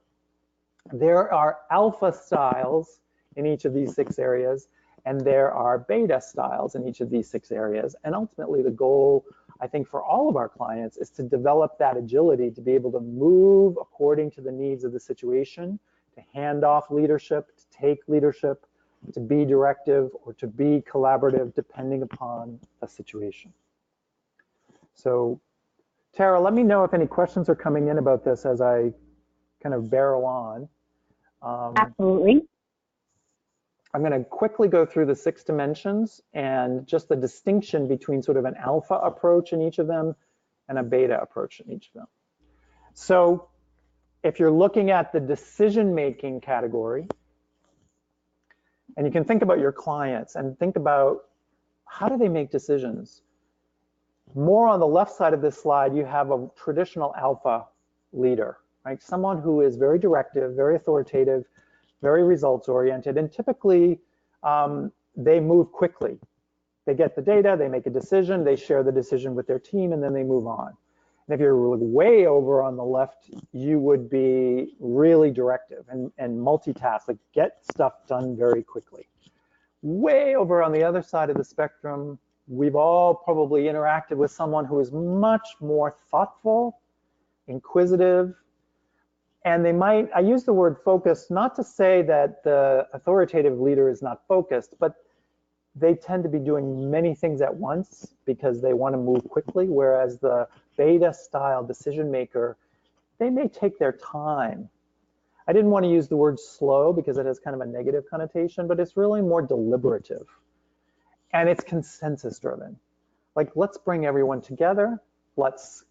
there are alpha styles in each of these 6 areas, and there are beta styles in each of these 6 areas. And ultimately, the goal, I think, for all of our clients is to develop that agility to be able to move according to the needs of the situation, to hand off leadership, to take leadership, to be directive, or to be collaborative, depending upon the situation. So, Tara, let me know if any questions are coming in about this as I kind of barrel on. Absolutely. I'm going to quickly go through the 6 dimensions and just the distinction between sort of an alpha approach in each of them and a beta approach in each of them. So if you're looking at the decision-making category, and you can think about your clients and think about how do they make decisions? More on the left side of this slide, you have a traditional alpha leader, right? Someone who is very directive, very authoritative, very results oriented, and typically they move quickly. They get the data, they make a decision, they share the decision with their team, and then they move on. And if you're really way over on the left, you would be really directive and multitask, like get stuff done very quickly. Way over on the other side of the spectrum, we've all probably interacted with someone who is much more thoughtful, inquisitive, and they might, I use the word focused, not to say that the authoritative leader is not focused, but they tend to be doing many things at once because they want to move quickly, whereas the beta style decision maker, they may take their time. I didn't want to use the word slow because it has kind of a negative connotation, but it's really more deliberative. And it's consensus driven. Like, let's bring everyone together, let's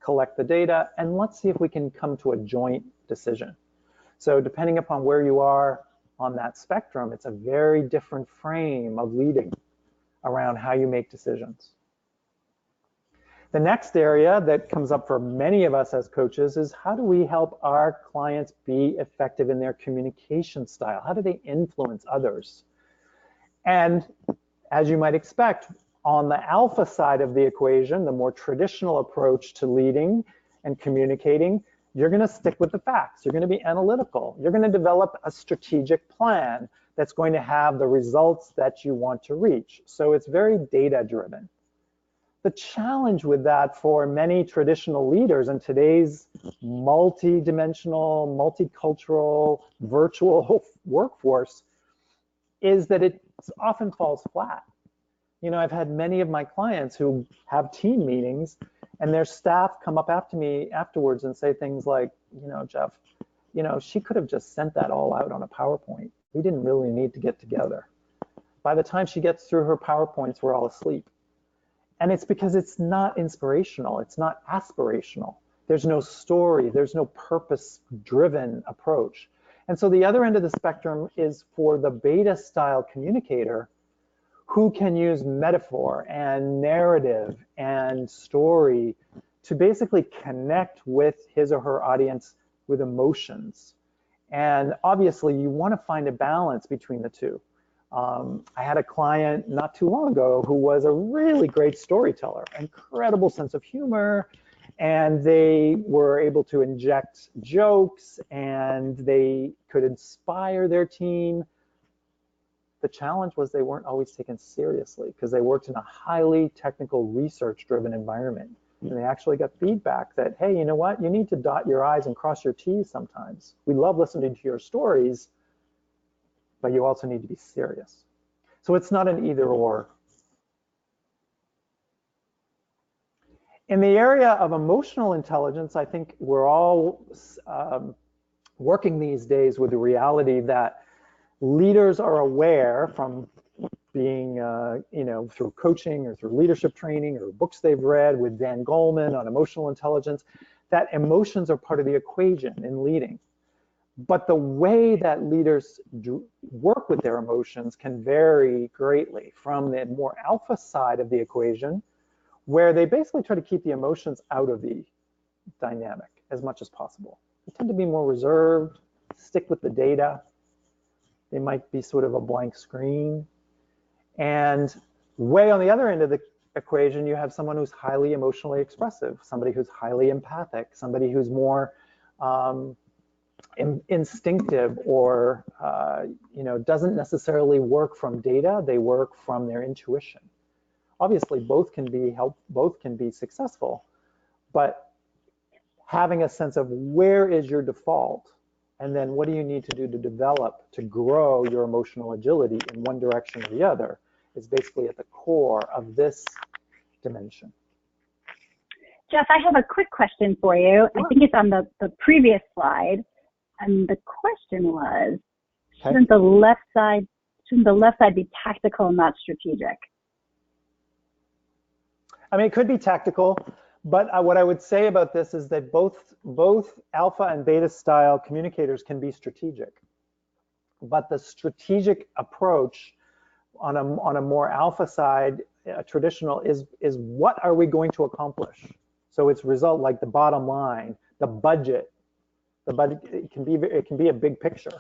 collect the data, and let's see if we can come to a joint decision. So depending upon where you are on that spectrum, it's a very different frame of leading around how you make decisions. The next area that comes up for many of us as coaches is how do we help our clients be effective in their communication style? How do they influence others? And as you might expect, on the alpha side of the equation, the more traditional approach to leading and communicating, you're going to stick with the facts. You're going to be analytical. You're going to develop a strategic plan that's going to have the results that you want to reach. So it's very data driven. The challenge with that for many traditional leaders in today's multi-dimensional, multicultural, virtual workforce is that it often falls flat. You know, I've had many of my clients who have team meetings and their staff come up after me afterwards and say things like, you know, Jeff, you know, she could have just sent that all out on a PowerPoint. We didn't really need to get together. By the time she gets through her PowerPoints, we're all asleep. And it's because it's not inspirational. It's not aspirational. There's no story. There's no purpose-driven approach. And so the other end of the spectrum is for the beta style communicator who can use metaphor and narrative and story to basically connect with his or her audience with emotions. And obviously you want to find a balance between the two. I had a client not too long ago who was a really great storyteller, incredible sense of humor, and they were able to inject jokes and they could inspire their team. The challenge was they weren't always taken seriously because they worked in a highly technical, research-driven environment. And they actually got feedback that, hey, you know what? You need to dot your I's and cross your T's sometimes. We love listening to your stories, but you also need to be serious. So it's not an either or. In the area of emotional intelligence, I think we're all working these days with the reality that leaders are aware from being, you know, through coaching or through leadership training or books they've read with Dan Goleman on emotional intelligence, that emotions are part of the equation in leading. But the way that leaders work with their emotions can vary greatly from the more alpha side of the equation, where they basically try to keep the emotions out of the dynamic as much as possible. They tend to be more reserved, stick with the data. They might be sort of a blank screen. And way on the other end of the equation, you have someone who's highly emotionally expressive, somebody who's highly empathic, somebody who's more instinctive or you know, doesn't necessarily work from data, they work from their intuition. Obviously, both can be successful, but having a sense of where is your default, and then what do you need to do to develop, to grow your emotional agility in one direction or the other, is basically at the core of this dimension. Jeff, I have a quick question for you. I think it's on the previous slide. And the question was, shouldn't the left side be tactical, not strategic? I mean, it could be tactical, but what I would say about this is that both alpha and beta style communicators can be strategic. But the strategic approach on a more alpha side, traditional, is what are we going to accomplish? So it's result, like the bottom line, the budget. The budget, it can be a big picture.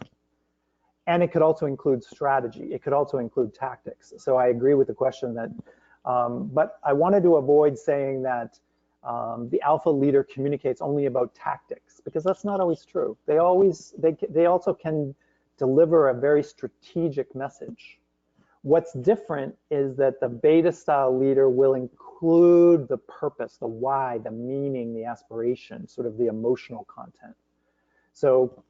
And it could also include strategy. It could also include tactics. So I agree with the question that, but I wanted to avoid saying that the alpha leader communicates only about tactics, because that's not always true. They also can deliver a very strategic message. What's different is that the beta style leader will include the purpose, the why, the meaning, the aspiration, sort of the emotional content. So,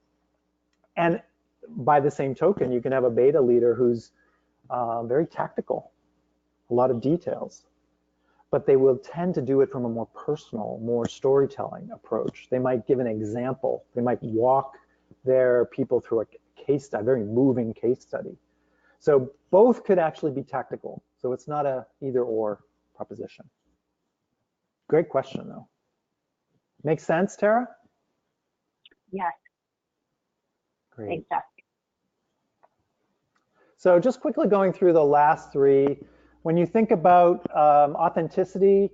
and by the same token, you can have a beta leader who's very tactical, a lot of details, but they will tend to do it from a more personal, more storytelling approach. They might give an example. They might walk their people through a case study, a very moving case study. So both could actually be tactical. So it's not a either or proposition. Great question though. Makes sense, Tara? Yes. Great. Makes sense. So just quickly going through the last three, when you think about authenticity,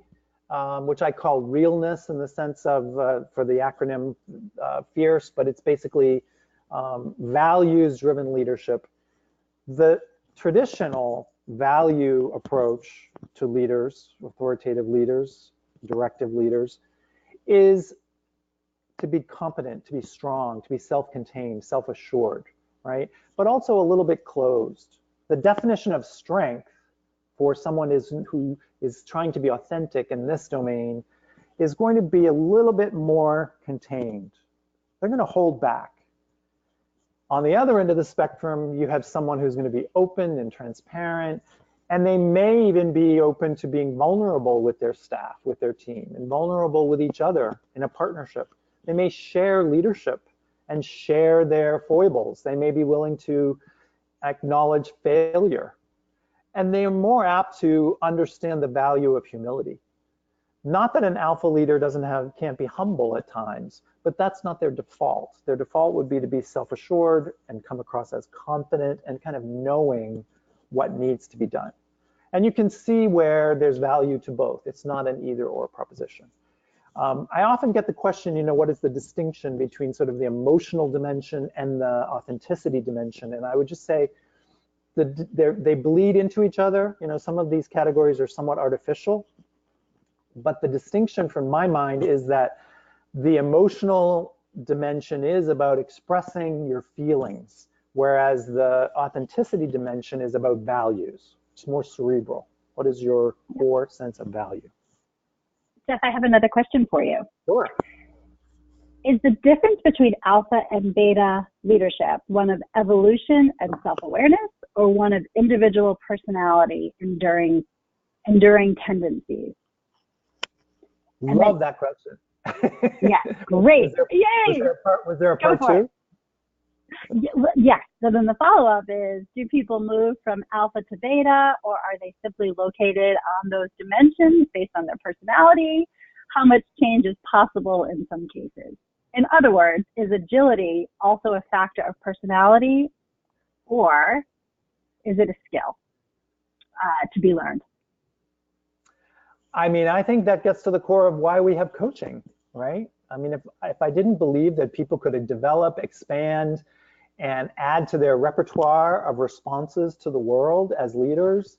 which I call realness in the sense of, for the acronym FIERCE, but it's basically values-driven leadership. The traditional value approach to leaders, authoritative leaders, directive leaders, is to be competent, to be strong, to be self-contained, self-assured, right? But also a little bit closed. The definition of strength for someone who is trying to be authentic in this domain is going to be a little bit more contained. They're going to hold back. On the other end of the spectrum, you have someone who's going to be open and transparent, and they may even be open to being vulnerable with their staff, with their team, and vulnerable with each other in a partnership. They may share leadership and share their foibles. They may be willing to acknowledge failure. And they are more apt to understand the value of humility. Not that an alpha leader can't be humble at times, but that's not their default. Their default would be to be self-assured and come across as confident and kind of knowing what needs to be done. And you can see where there's value to both. It's not an either or proposition. I often get the question, what is the distinction between sort of the emotional dimension and the authenticity dimension? And I would just say they bleed into each other. Some of these categories are somewhat artificial, but the distinction from my mind is that the emotional dimension is about expressing your feelings, whereas the authenticity dimension is about values. It's more cerebral. What is your core sense of value? Jeff, I have another question for you. Sure. Is the difference between alpha and beta leadership one of evolution and self-awareness, or one of individual personality, enduring tendencies? Love that question. Yeah, great. Yay! Was there a part two? Yes. So then the follow-up is, do people move from alpha to beta, or are they simply located on those dimensions based on their personality? How much change is possible in some cases? In other words, is agility also a factor of personality, or is it a skill to be learned? I mean, I think that gets to the core of why we have coaching, right? I mean, if I didn't believe that people could develop, expand, and add to their repertoire of responses to the world as leaders,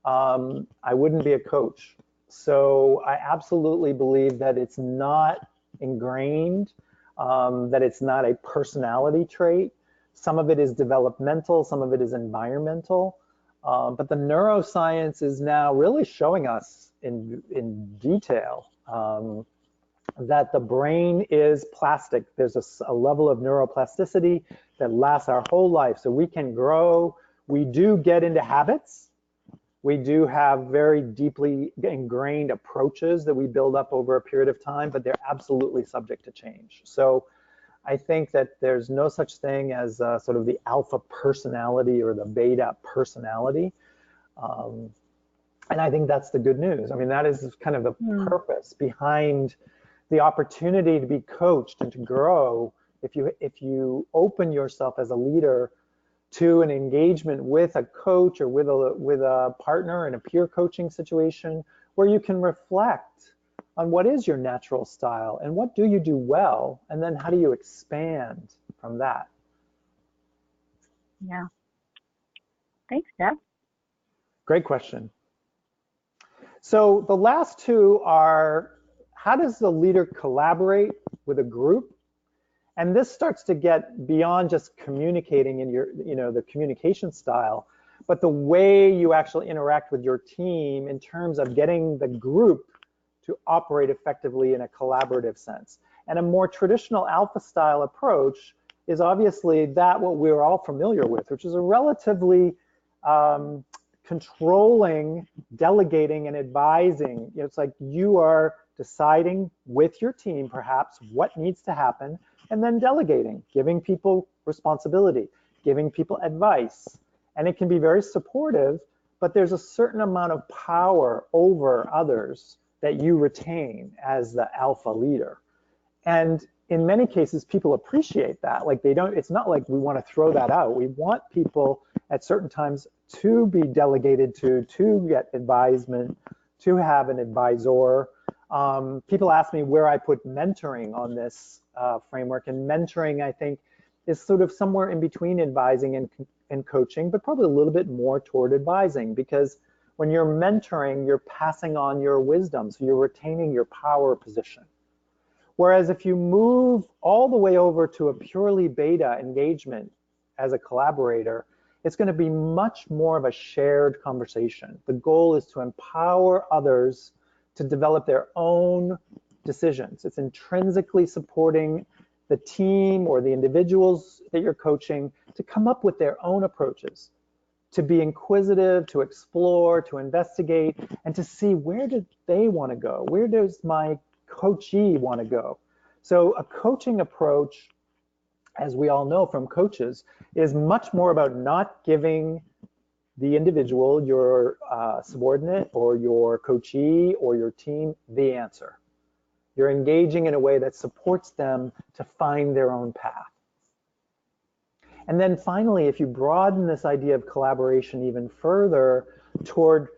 I wouldn't be a coach. So I absolutely believe that it's not ingrained, that it's not a personality trait. Some of it is developmental, some of it is environmental. But the neuroscience is now really showing us in detail that the brain is plastic. There's a level of neuroplasticity that lasts our whole life. So we can grow. We do get into habits. We do have very deeply ingrained approaches that we build up over a period of time, but they're absolutely subject to change. So I think that there's no such thing as sort of the alpha personality or the beta personality. And I think that's the good news. I mean, that is kind of the purpose behind the opportunity to be coached and to grow. If you open yourself as a leader to an engagement with a coach or with a partner in a peer coaching situation, where you can reflect on what is your natural style and what do you do well, and then how do you expand from that. Yeah. Thanks, Jeff. Great question. So the last two are, how does the leader collaborate with a group? And this starts to get beyond just communicating in your, the communication style, but the way you actually interact with your team in terms of getting the group to operate effectively in a collaborative sense. And a more traditional alpha style approach is obviously that what we're all familiar with, which is a relatively controlling, delegating, and advising. It's like you are deciding with your team perhaps what needs to happen, and then delegating, giving people responsibility, giving people advice. And it can be very supportive, but there's a certain amount of power over others that you retain as the alpha leader. And in many cases, people appreciate that. Like it's not like we want to throw that out. We want people at certain times to be delegated to get advisement, to have an advisor. People ask me where I put mentoring on this framework, and mentoring, I think, is sort of somewhere in between advising and coaching, but probably a little bit more toward advising, because when you're mentoring, you're passing on your wisdom, so you're retaining your power position. Whereas if you move all the way over to a purely beta engagement as a collaborator, it's going to be much more of a shared conversation. The goal is to empower others to develop their own decisions. It's intrinsically supporting the team or the individuals that you're coaching to come up with their own approaches, to be inquisitive, to explore, to investigate, and to see where do they want to go? Where does my coachee want to go? So a coaching approach, as we all know from coaches, is much more about not giving the individual, your subordinate or your coachee or your team, the answer. You're engaging in a way that supports them to find their own path. And then finally, if you broaden this idea of collaboration even further toward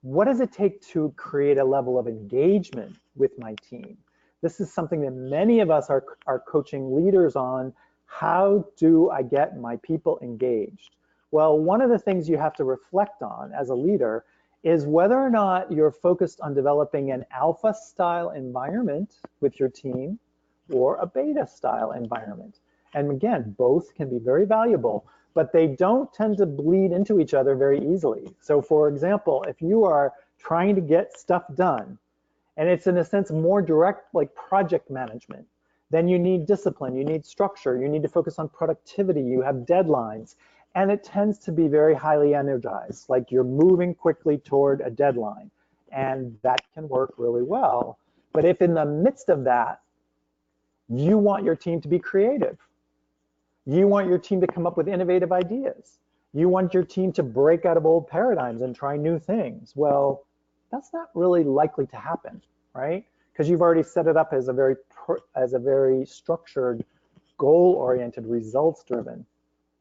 what does it take to create a level of engagement with my team? This is something that many of us are coaching leaders on. How do I get my people engaged? Well, one of the things you have to reflect on as a leader is whether or not you're focused on developing an alpha style environment with your team or a beta style environment. And again, both can be very valuable, but they don't tend to bleed into each other very easily. So for example, if you are trying to get stuff done, and it's in a sense more direct, like project management, then you need discipline, you need structure, you need to focus on productivity, you have deadlines, and it tends to be very highly energized, like you're moving quickly toward a deadline, and that can work really well. But if in the midst of that, you want your team to be creative, you want your team to come up with innovative ideas, you want your team to break out of old paradigms and try new things, well, that's not really likely to happen, right? Because you've already set it up as a very structured, goal-oriented, results-driven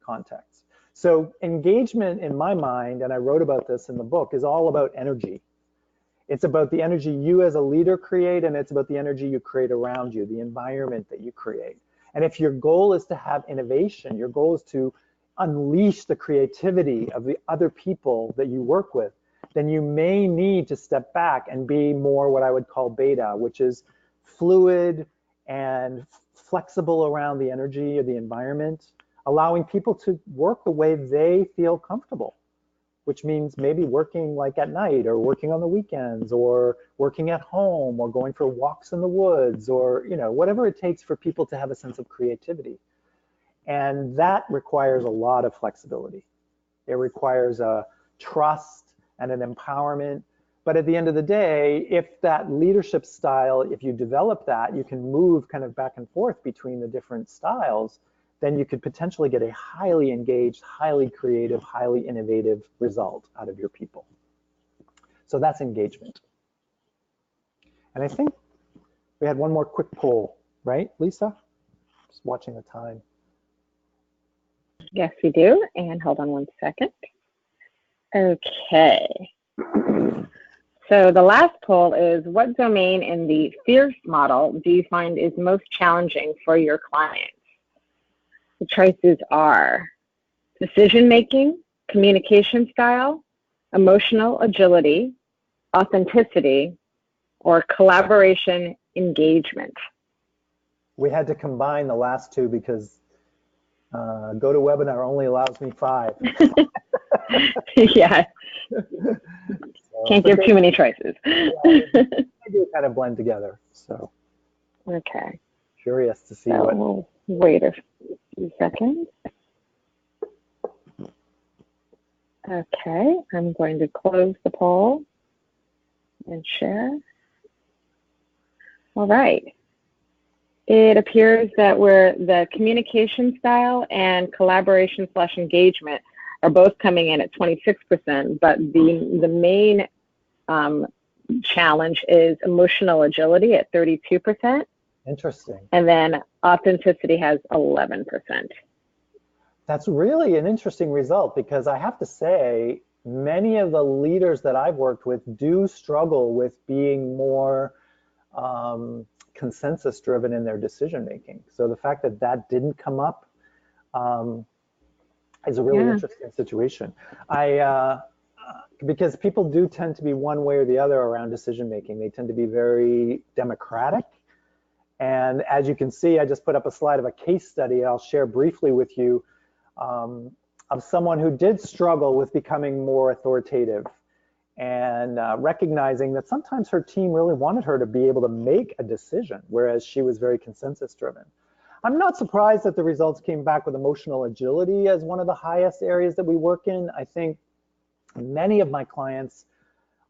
context. So engagement, in my mind, and I wrote about this in the book, is all about energy. It's about the energy you as a leader create, and it's about the energy you create around you, the environment that you create. And if your goal is to have innovation, your goal is to unleash the creativity of the other people that you work with, then you may need to step back and be more what I would call beta, which is fluid and flexible around the energy of the environment, allowing people to work the way they feel comfortable, which means maybe working like at night or working on the weekends or working at home or going for walks in the woods or whatever it takes for people to have a sense of creativity. And that requires a lot of flexibility. It requires a trust and an empowerment. But at the end of the day, if that leadership style, if you develop that, you can move kind of back and forth between the different styles, then you could potentially get a highly engaged, highly creative, highly innovative result out of your people. So that's engagement. And I think we had one more quick poll, right, Lisa? Just watching the time. Yes, we do. And hold on one second. Okay. So the last poll is, what domain in the FIRCE model do you find is most challenging for your clients? The choices are decision-making, communication style, emotional agility, authenticity, or collaboration engagement? We had to combine the last two because GoToWebinar only allows me 5. Yeah. Can't give too many choices. Yeah, they do kind of blend together. So. Okay. Curious to see what. We'll wait a few seconds. Okay, I'm going to close the poll and share. All right. It appears that the communication style and collaboration/engagement are both coming in at 26%, but the main challenge is emotional agility at 32%. Interesting. And then authenticity has 11%. That's really an interesting result, because I have to say, many of the leaders that I've worked with do struggle with being more consensus driven in their decision making. So the fact that that didn't come up is a really interesting situation. Because people do tend to be one way or the other around decision making. They tend to be very democratic. And as you can see, I just put up a slide of a case study I'll share briefly with you of someone who did struggle with becoming more authoritative and recognizing that sometimes her team really wanted her to be able to make a decision, whereas she was very consensus driven. I'm not surprised that the results came back with emotional agility as one of the highest areas that we work in. I think many of my clients,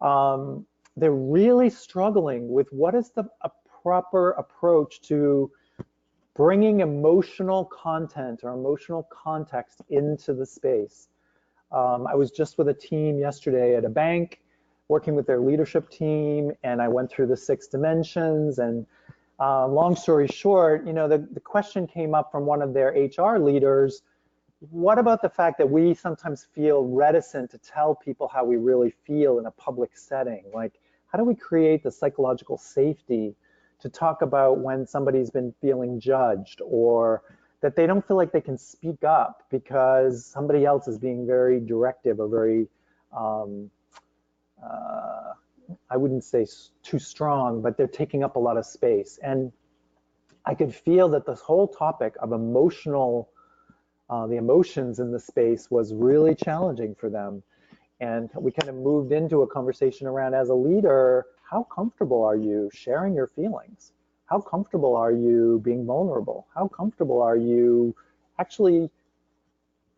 they're really struggling with what is a proper approach to bringing emotional content or emotional context into the space. I was just with a team yesterday at a bank working with their leadership team, and I went through the 6 dimensions. And long story short, the question came up from one of their HR leaders: what about the fact that we sometimes feel reticent to tell people how we really feel in a public setting? Like, how do we create the psychological safety to talk about when somebody's been feeling judged, or that they don't feel like they can speak up because somebody else is being very directive or very, I wouldn't say too strong, but they're taking up a lot of space. And I could feel that this whole topic of the emotions in the space was really challenging for them. And we kind of moved into a conversation around, as a leader, how comfortable are you sharing your feelings? How comfortable are you being vulnerable? How comfortable are you actually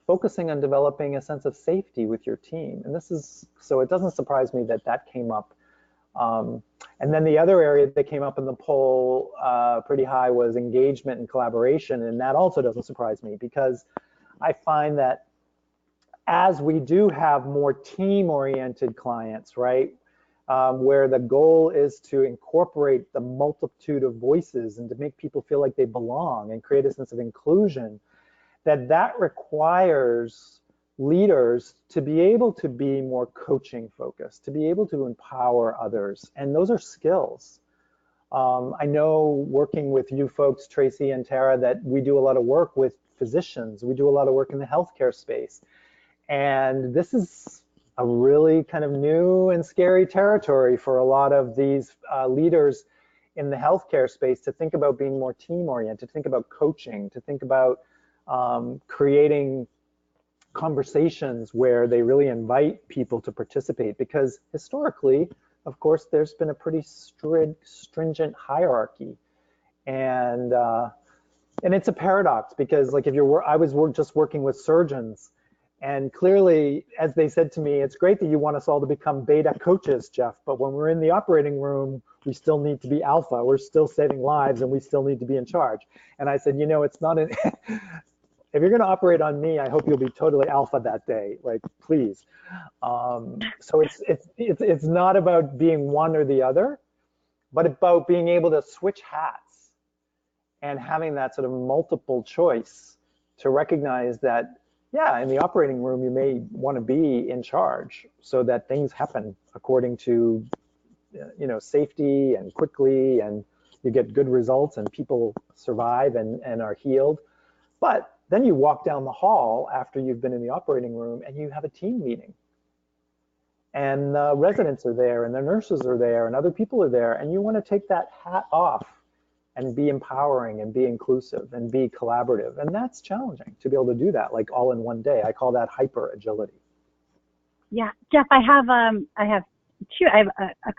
focusing on developing a sense of safety with your team? And so it doesn't surprise me that that came up. And then the other area that came up in the poll pretty high was engagement and collaboration. And that also doesn't surprise me, because I find that as we do have more team-oriented clients, right, where the goal is to incorporate the multitude of voices and to make people feel like they belong and create a sense of inclusion, that requires leaders to be able to be more coaching focused, to be able to empower others. And those are skills. I know, working with you folks, Tracy and Tara, that we do a lot of work with physicians. We do a lot of work in the healthcare space. And this is a really kind of new and scary territory for a lot of these leaders in the healthcare space, to think about being more team-oriented, to think about coaching, to think about creating conversations where they really invite people to participate. Because historically, of course, there's been a pretty stringent hierarchy. And it's a paradox, because like I was just working with surgeons, and clearly, as they said to me, it's great that you want us all to become beta coaches, Jeff, but when we're in the operating room, we still need to be alpha. We're still saving lives, and we still need to be in charge. And I said, it's not if you're going to operate on me, I hope you'll be totally alpha that day, like, please. So it's not about being one or the other, but about being able to switch hats and having that sort of multiple choice to recognize that, yeah, in the operating room, you may want to be in charge so that things happen according to, safety and quickly, and you get good results and people survive and are healed. But Then you walk down the hall after you've been in the operating room and you have a team meeting. And the residents are there and the nurses are there and other people are there, and you want to take that hat off and be empowering and be inclusive and be collaborative. And that's challenging to be able to do that, like all in one day. I call that hyper agility. Yeah, Jeff, I have a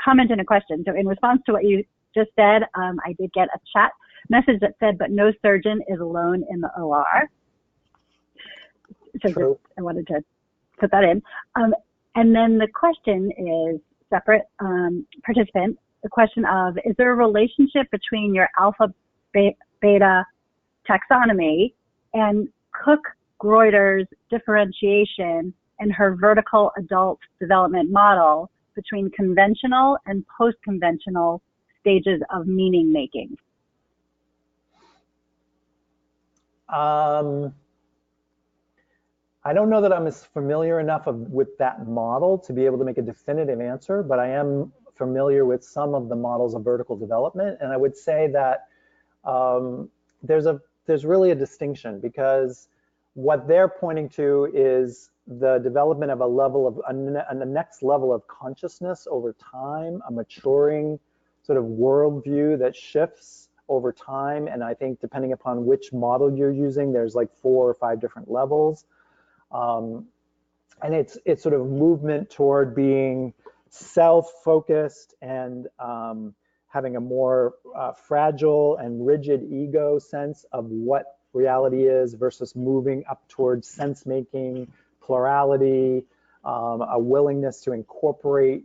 comment and a question. So in response to what you just said, I did get a chat message that said, but no surgeon is alone in the OR. So just, I wanted to put that in. And then the question is, separate participant, the question of, is there a relationship between your alpha beta taxonomy and Cook-Greuter's differentiation and her vertical adult development model between conventional and post-conventional stages of meaning making? I don't know that I'm as familiar enough with that model to be able to make a definitive answer, but I am familiar with some of the models of vertical development. And I would say that there's really a distinction, because what they're pointing to is the development of a level of the next level of consciousness over time, a maturing sort of worldview that shifts over time. And I think depending upon which model you're using, there's like 4 or 5 different levels. And it's sort of movement toward being self-focused and having a more fragile and rigid ego sense of what reality is versus moving up towards sense-making, plurality, a willingness to incorporate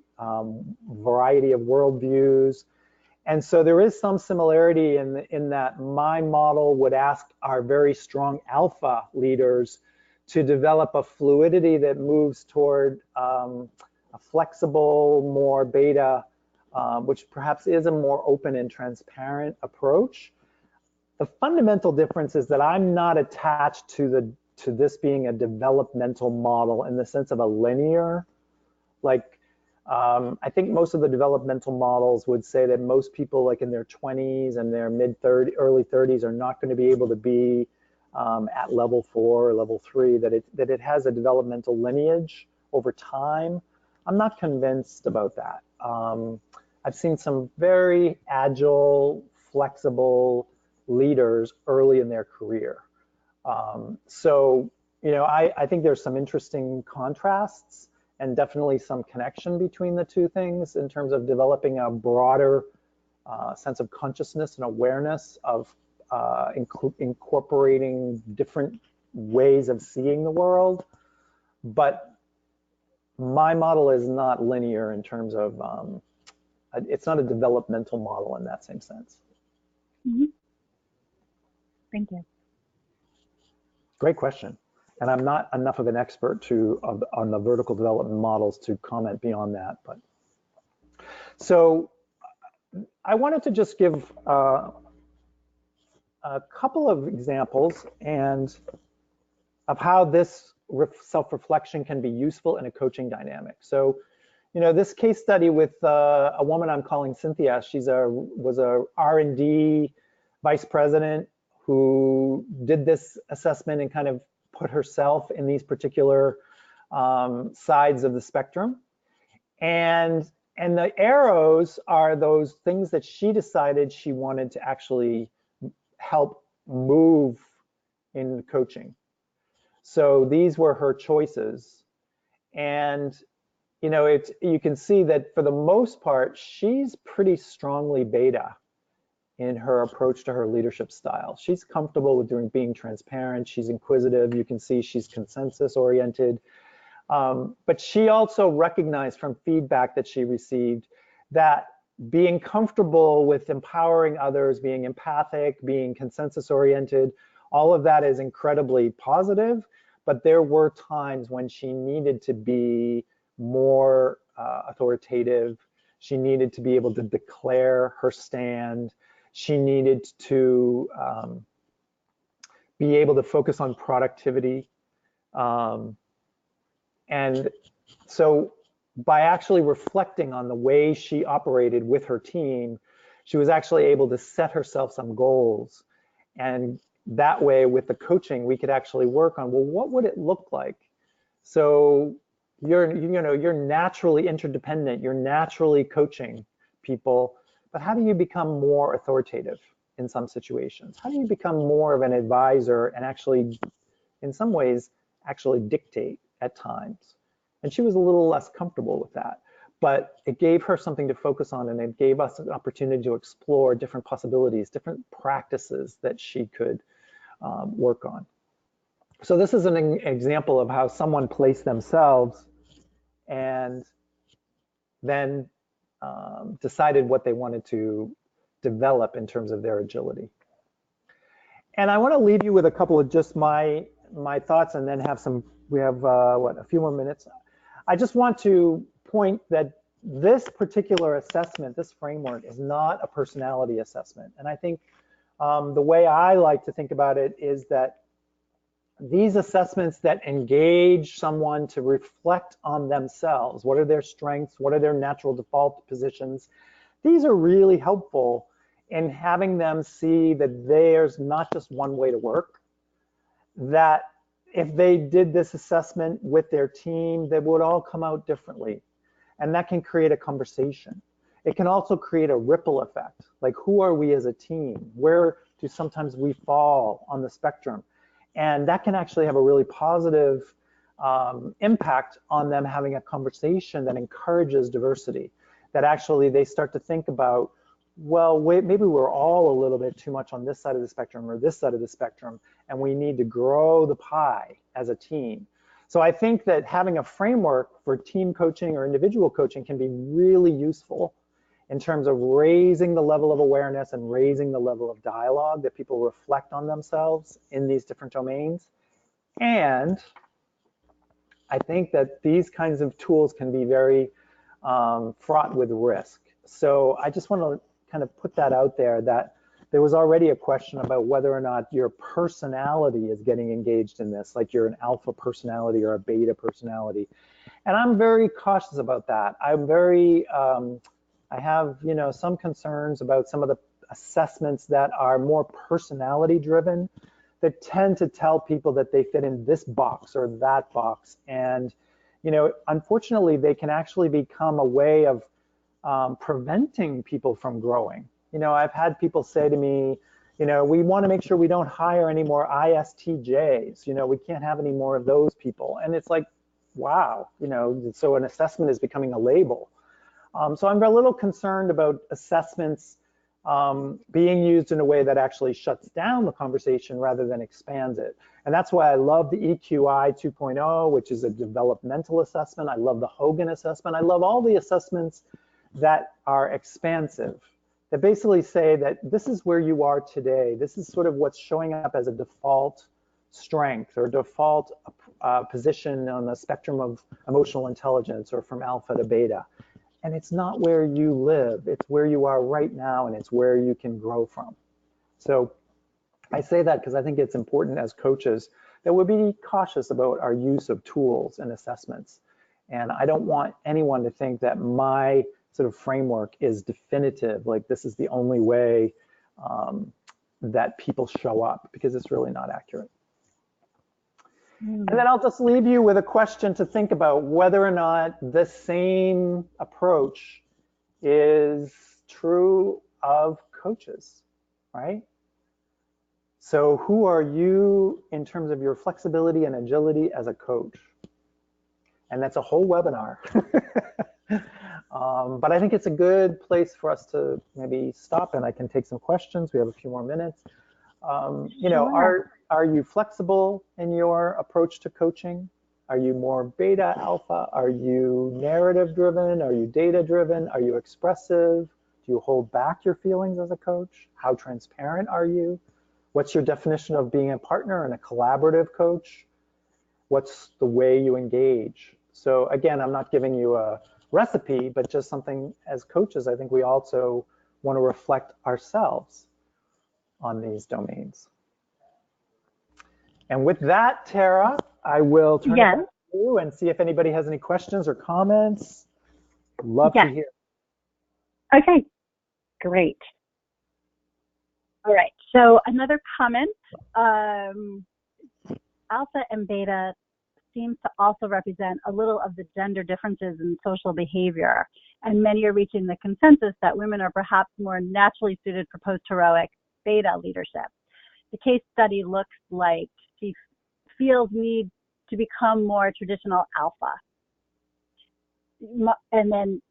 variety of worldviews. And so there is some similarity in that my model would ask our very strong alpha leaders to develop a fluidity that moves toward a flexible, more beta, which perhaps is a more open and transparent approach. The fundamental difference is that I'm not attached to this being a developmental model in the sense of a linear. Like, I think most of the developmental models would say that most people, like in their 20s and their early 30s, are not going to be able to be at level 4 or level 3, that it has a developmental lineage over time. I'm not convinced about that. I've seen some very agile, flexible leaders early in their career. So, you know, I think there's some interesting contrasts and definitely some connection between the two things in terms of developing a broader sense of consciousness and awareness of incorporating different ways of seeing the world. But my model is not linear in terms of, it's not a developmental model in that same sense. Mm-hmm. Thank you. Great question. And I'm not enough of an expert on the vertical development models to comment beyond that. But so I wanted to just give a couple of examples of how this self-reflection can be useful in a coaching dynamic. So, you know, this case study with a woman I'm calling Cynthia, was a R&D vice president who did this assessment and kind of put herself in these particular sides of the spectrum. And the arrows are those things that she decided she wanted to actually help move in coaching. So these were her choices. And, you know, you can see that for the most part, she's pretty strongly beta in her approach to her leadership style. She's comfortable with being transparent. She's inquisitive. You can see she's consensus oriented. But she also recognized from feedback that she received that being comfortable with empowering others, being empathic, being consensus oriented, all of that is incredibly positive. But there were times when she needed to be more authoritative. She needed to be able to declare her stand. She needed to be able to focus on productivity. And so by actually reflecting on the way she operated with her team, she was actually able to set herself some goals and that way with the coaching, we could actually work on, well, what would it look like? So you're naturally interdependent, you're naturally coaching people, but how do you become more authoritative in some situations? How do you become more of an advisor and actually, in some ways, actually dictate at times? And she was a little less comfortable with that, but it gave her something to focus on, and it gave us an opportunity to explore different possibilities, different practices that she could work on. So this is an example of how someone placed themselves and then decided what they wanted to develop in terms of their agility. And I want to leave you with a couple of just my thoughts, and then have some, we have a few more minutes. I just want to point that this particular assessment, this framework, is not a personality assessment. And I think the way I like to think about it is that these assessments that engage someone to reflect on themselves, what are their strengths, what are their natural default positions, these are really helpful in having them see that there's not just one way to work, that if they did this assessment with their team, they would all come out differently. And that can create a conversation. It can also create a ripple effect. Like, who are we as a team? Where do sometimes we fall on the spectrum? And that can actually have a really positive impact on them having a conversation that encourages diversity, that actually they start to think about, well, wait, maybe we're all a little bit too much on this side of the spectrum or this side of the spectrum, and we need to grow the pie as a team. So I think that having a framework for team coaching or individual coaching can be really useful in terms of raising the level of awareness and raising the level of dialogue, that people reflect on themselves in these different domains. And I think that these kinds of tools can be very fraught with risk. So I just want to kind of put that out there, that there was already a question about whether or not your personality is getting engaged in this, like you're an alpha personality or a beta personality. And I'm very cautious about that. I'm very, I have, some concerns about some of the assessments that are more personality driven, that tend to tell people that they fit in this box or that box. And, unfortunately, they can actually become a way of preventing people from growing. I've had people say to me, we want to make sure we don't hire any more ISTJs. We can't have any more of those people. And it's like, wow, so an assessment is becoming a label. So I'm a little concerned about assessments being used in a way that actually shuts down the conversation rather than expands it. And that's why I love the EQI 2.0, which is a developmental assessment. I love the Hogan assessment. I love all the assessments that are expansive, that basically say that this is where you are today. This is sort of what's showing up as a default strength or default position on the spectrum of emotional intelligence, or from alpha to beta. And it's not where you live, it's where you are right now, and it's where you can grow from. So I say that because I think it's important as coaches that we'll be cautious about our use of tools and assessments. And I don't want anyone to think that my sort of framework is definitive, like this is the only way that people show up, because it's really not accurate. And then I'll just leave you with a question to think about, whether or not the same approach is true of coaches, right? So who are you in terms of your flexibility and agility as a coach? And that's a whole webinar. But I think it's a good place for us to maybe stop, and I can take some questions. We have a few more minutes. Are you flexible in your approach to coaching? Are you more beta, alpha? Are you narrative driven? Are you data driven? Are you expressive? Do you hold back your feelings as a coach? How transparent are you? What's your definition of being a partner and a collaborative coach? What's the way you engage? So again, I'm not giving you a recipe, but just something as coaches, I think we also want to reflect ourselves on these domains. And with that, Tara, I will turn it back to you and see if anybody has any questions or comments. Love to hear. Okay, great. All right. So another comment, alpha and beta seems to also represent a little of the gender differences in social behavior, and many are reaching the consensus that women are perhaps more naturally suited for post-heroic beta leadership. The case study looks like she feels need to become more traditional alpha. And then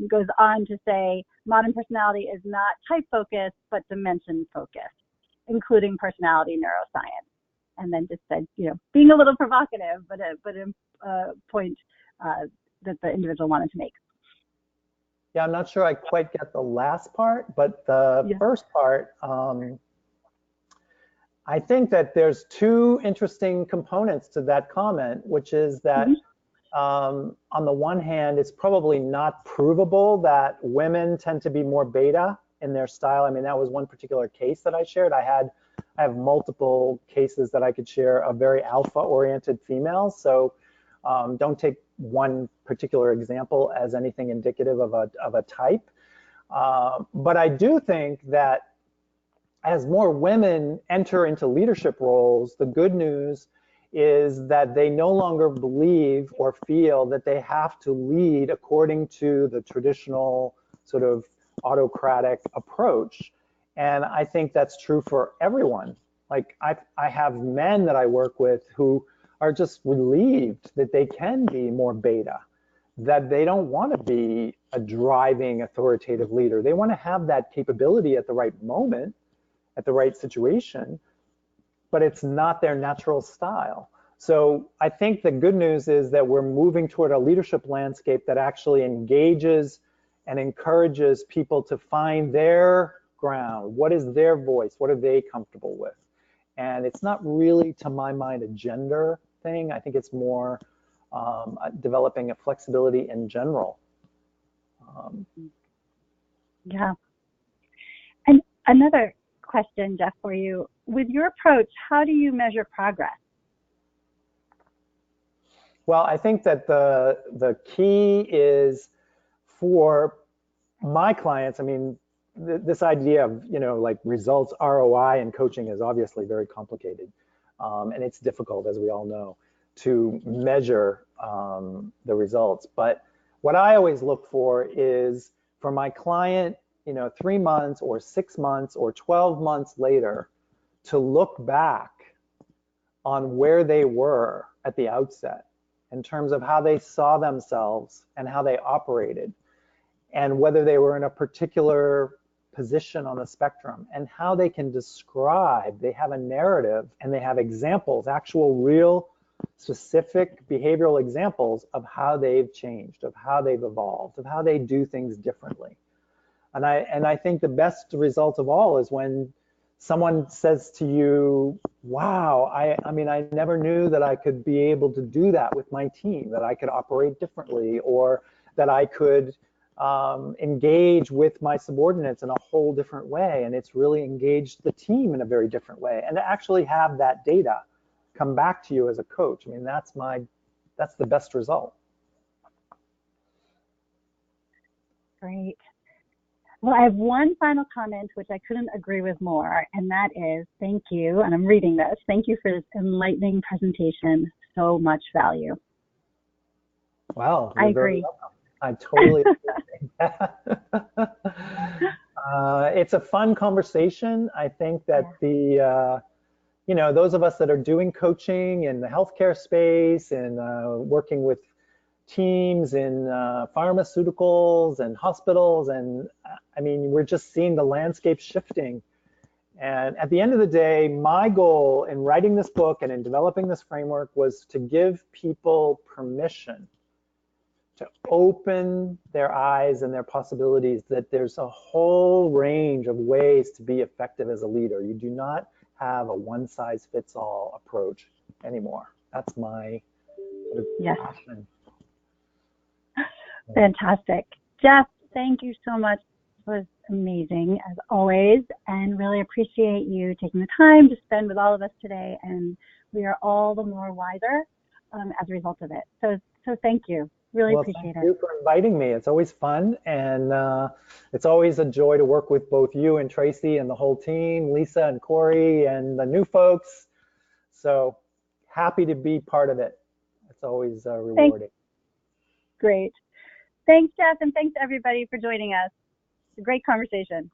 goes on to say, modern personality is not type-focused, but dimension-focused, including personality neuroscience. And then just said, you know, being a little provocative, but a point that the individual wanted to make. Yeah, I'm not sure I quite get the last part, but the first part, I think that there's two interesting components to that comment, which is that on the one hand, it's probably not provable that women tend to be more beta in their style. I mean, that was one particular case that I shared. I have multiple cases that I could share of very alpha-oriented females. So don't take one particular example as anything indicative of a type. But I do think that as more women enter into leadership roles, the good news is that they no longer believe or feel that they have to lead according to the traditional sort of autocratic approach. And I think that's true for everyone. Like I have men that I work with who are just relieved that they can be more beta, that they don't want to be a driving authoritative leader. They want to have that capability at the right moment, at the right situation, but it's not their natural style. So I think the good news is that we're moving toward a leadership landscape that actually engages and encourages people to find their ground. What is their voice? What are they comfortable with? And it's not really, to my mind, a gender thing. I think it's more developing a flexibility in general. Yeah. And another question, Jeff, for you. With your approach, how do you measure progress? Well, I think that the key is for my clients, I mean, this idea of, you know, like results, ROI in coaching is obviously very complicated. And it's difficult, as we all know, to measure the results. But what I always look for is for my client, you know, 3 months or 6 months or 12 months later, to look back on where they were at the outset in terms of how they saw themselves and how they operated, and whether they were in a particular position on the spectrum, and how they can describe, they have a narrative and they have examples, actual real specific behavioral examples of how they've changed, of how they've evolved, of how they do things differently. And I think the best result of all is when someone says to you, wow, I mean, I never knew that I could be able to do that with my team, that I could operate differently, or that I could engage with my subordinates in a whole different way. And it's really engaged the team in a very different way. And to actually have that data come back to you as a coach, I mean, that's the best result. Great. Well, I have one final comment, which I couldn't agree with more, and that is thank you, and I'm reading this, thank you for this enlightening presentation, so much value. Wow, I agree. I totally agree. It's a fun conversation. I think that you know, those of us that are doing coaching in the healthcare space and working with teams in pharmaceuticals and hospitals, and I mean, we're just seeing the landscape shifting. And at the end of the day, my goal in writing this book and in developing this framework was to give people permission to open their eyes and their possibilities, that there's a whole range of ways to be effective as a leader. You do not have a one-size-fits-all approach anymore. That's my passion. Fantastic. Jeff, thank you so much. It was amazing, as always, and really appreciate you taking the time to spend with all of us today, and we are all the more wiser as a result of it. So thank you. Really Well, appreciate thank it. you for inviting me. It's always fun, and it's always a joy to work with both you and Tracy and the whole team, Lisa and Corey and the new folks. So happy to be part of it. It's always rewarding. Great. Thanks, Jeff, and thanks everybody for joining us. It's a great conversation.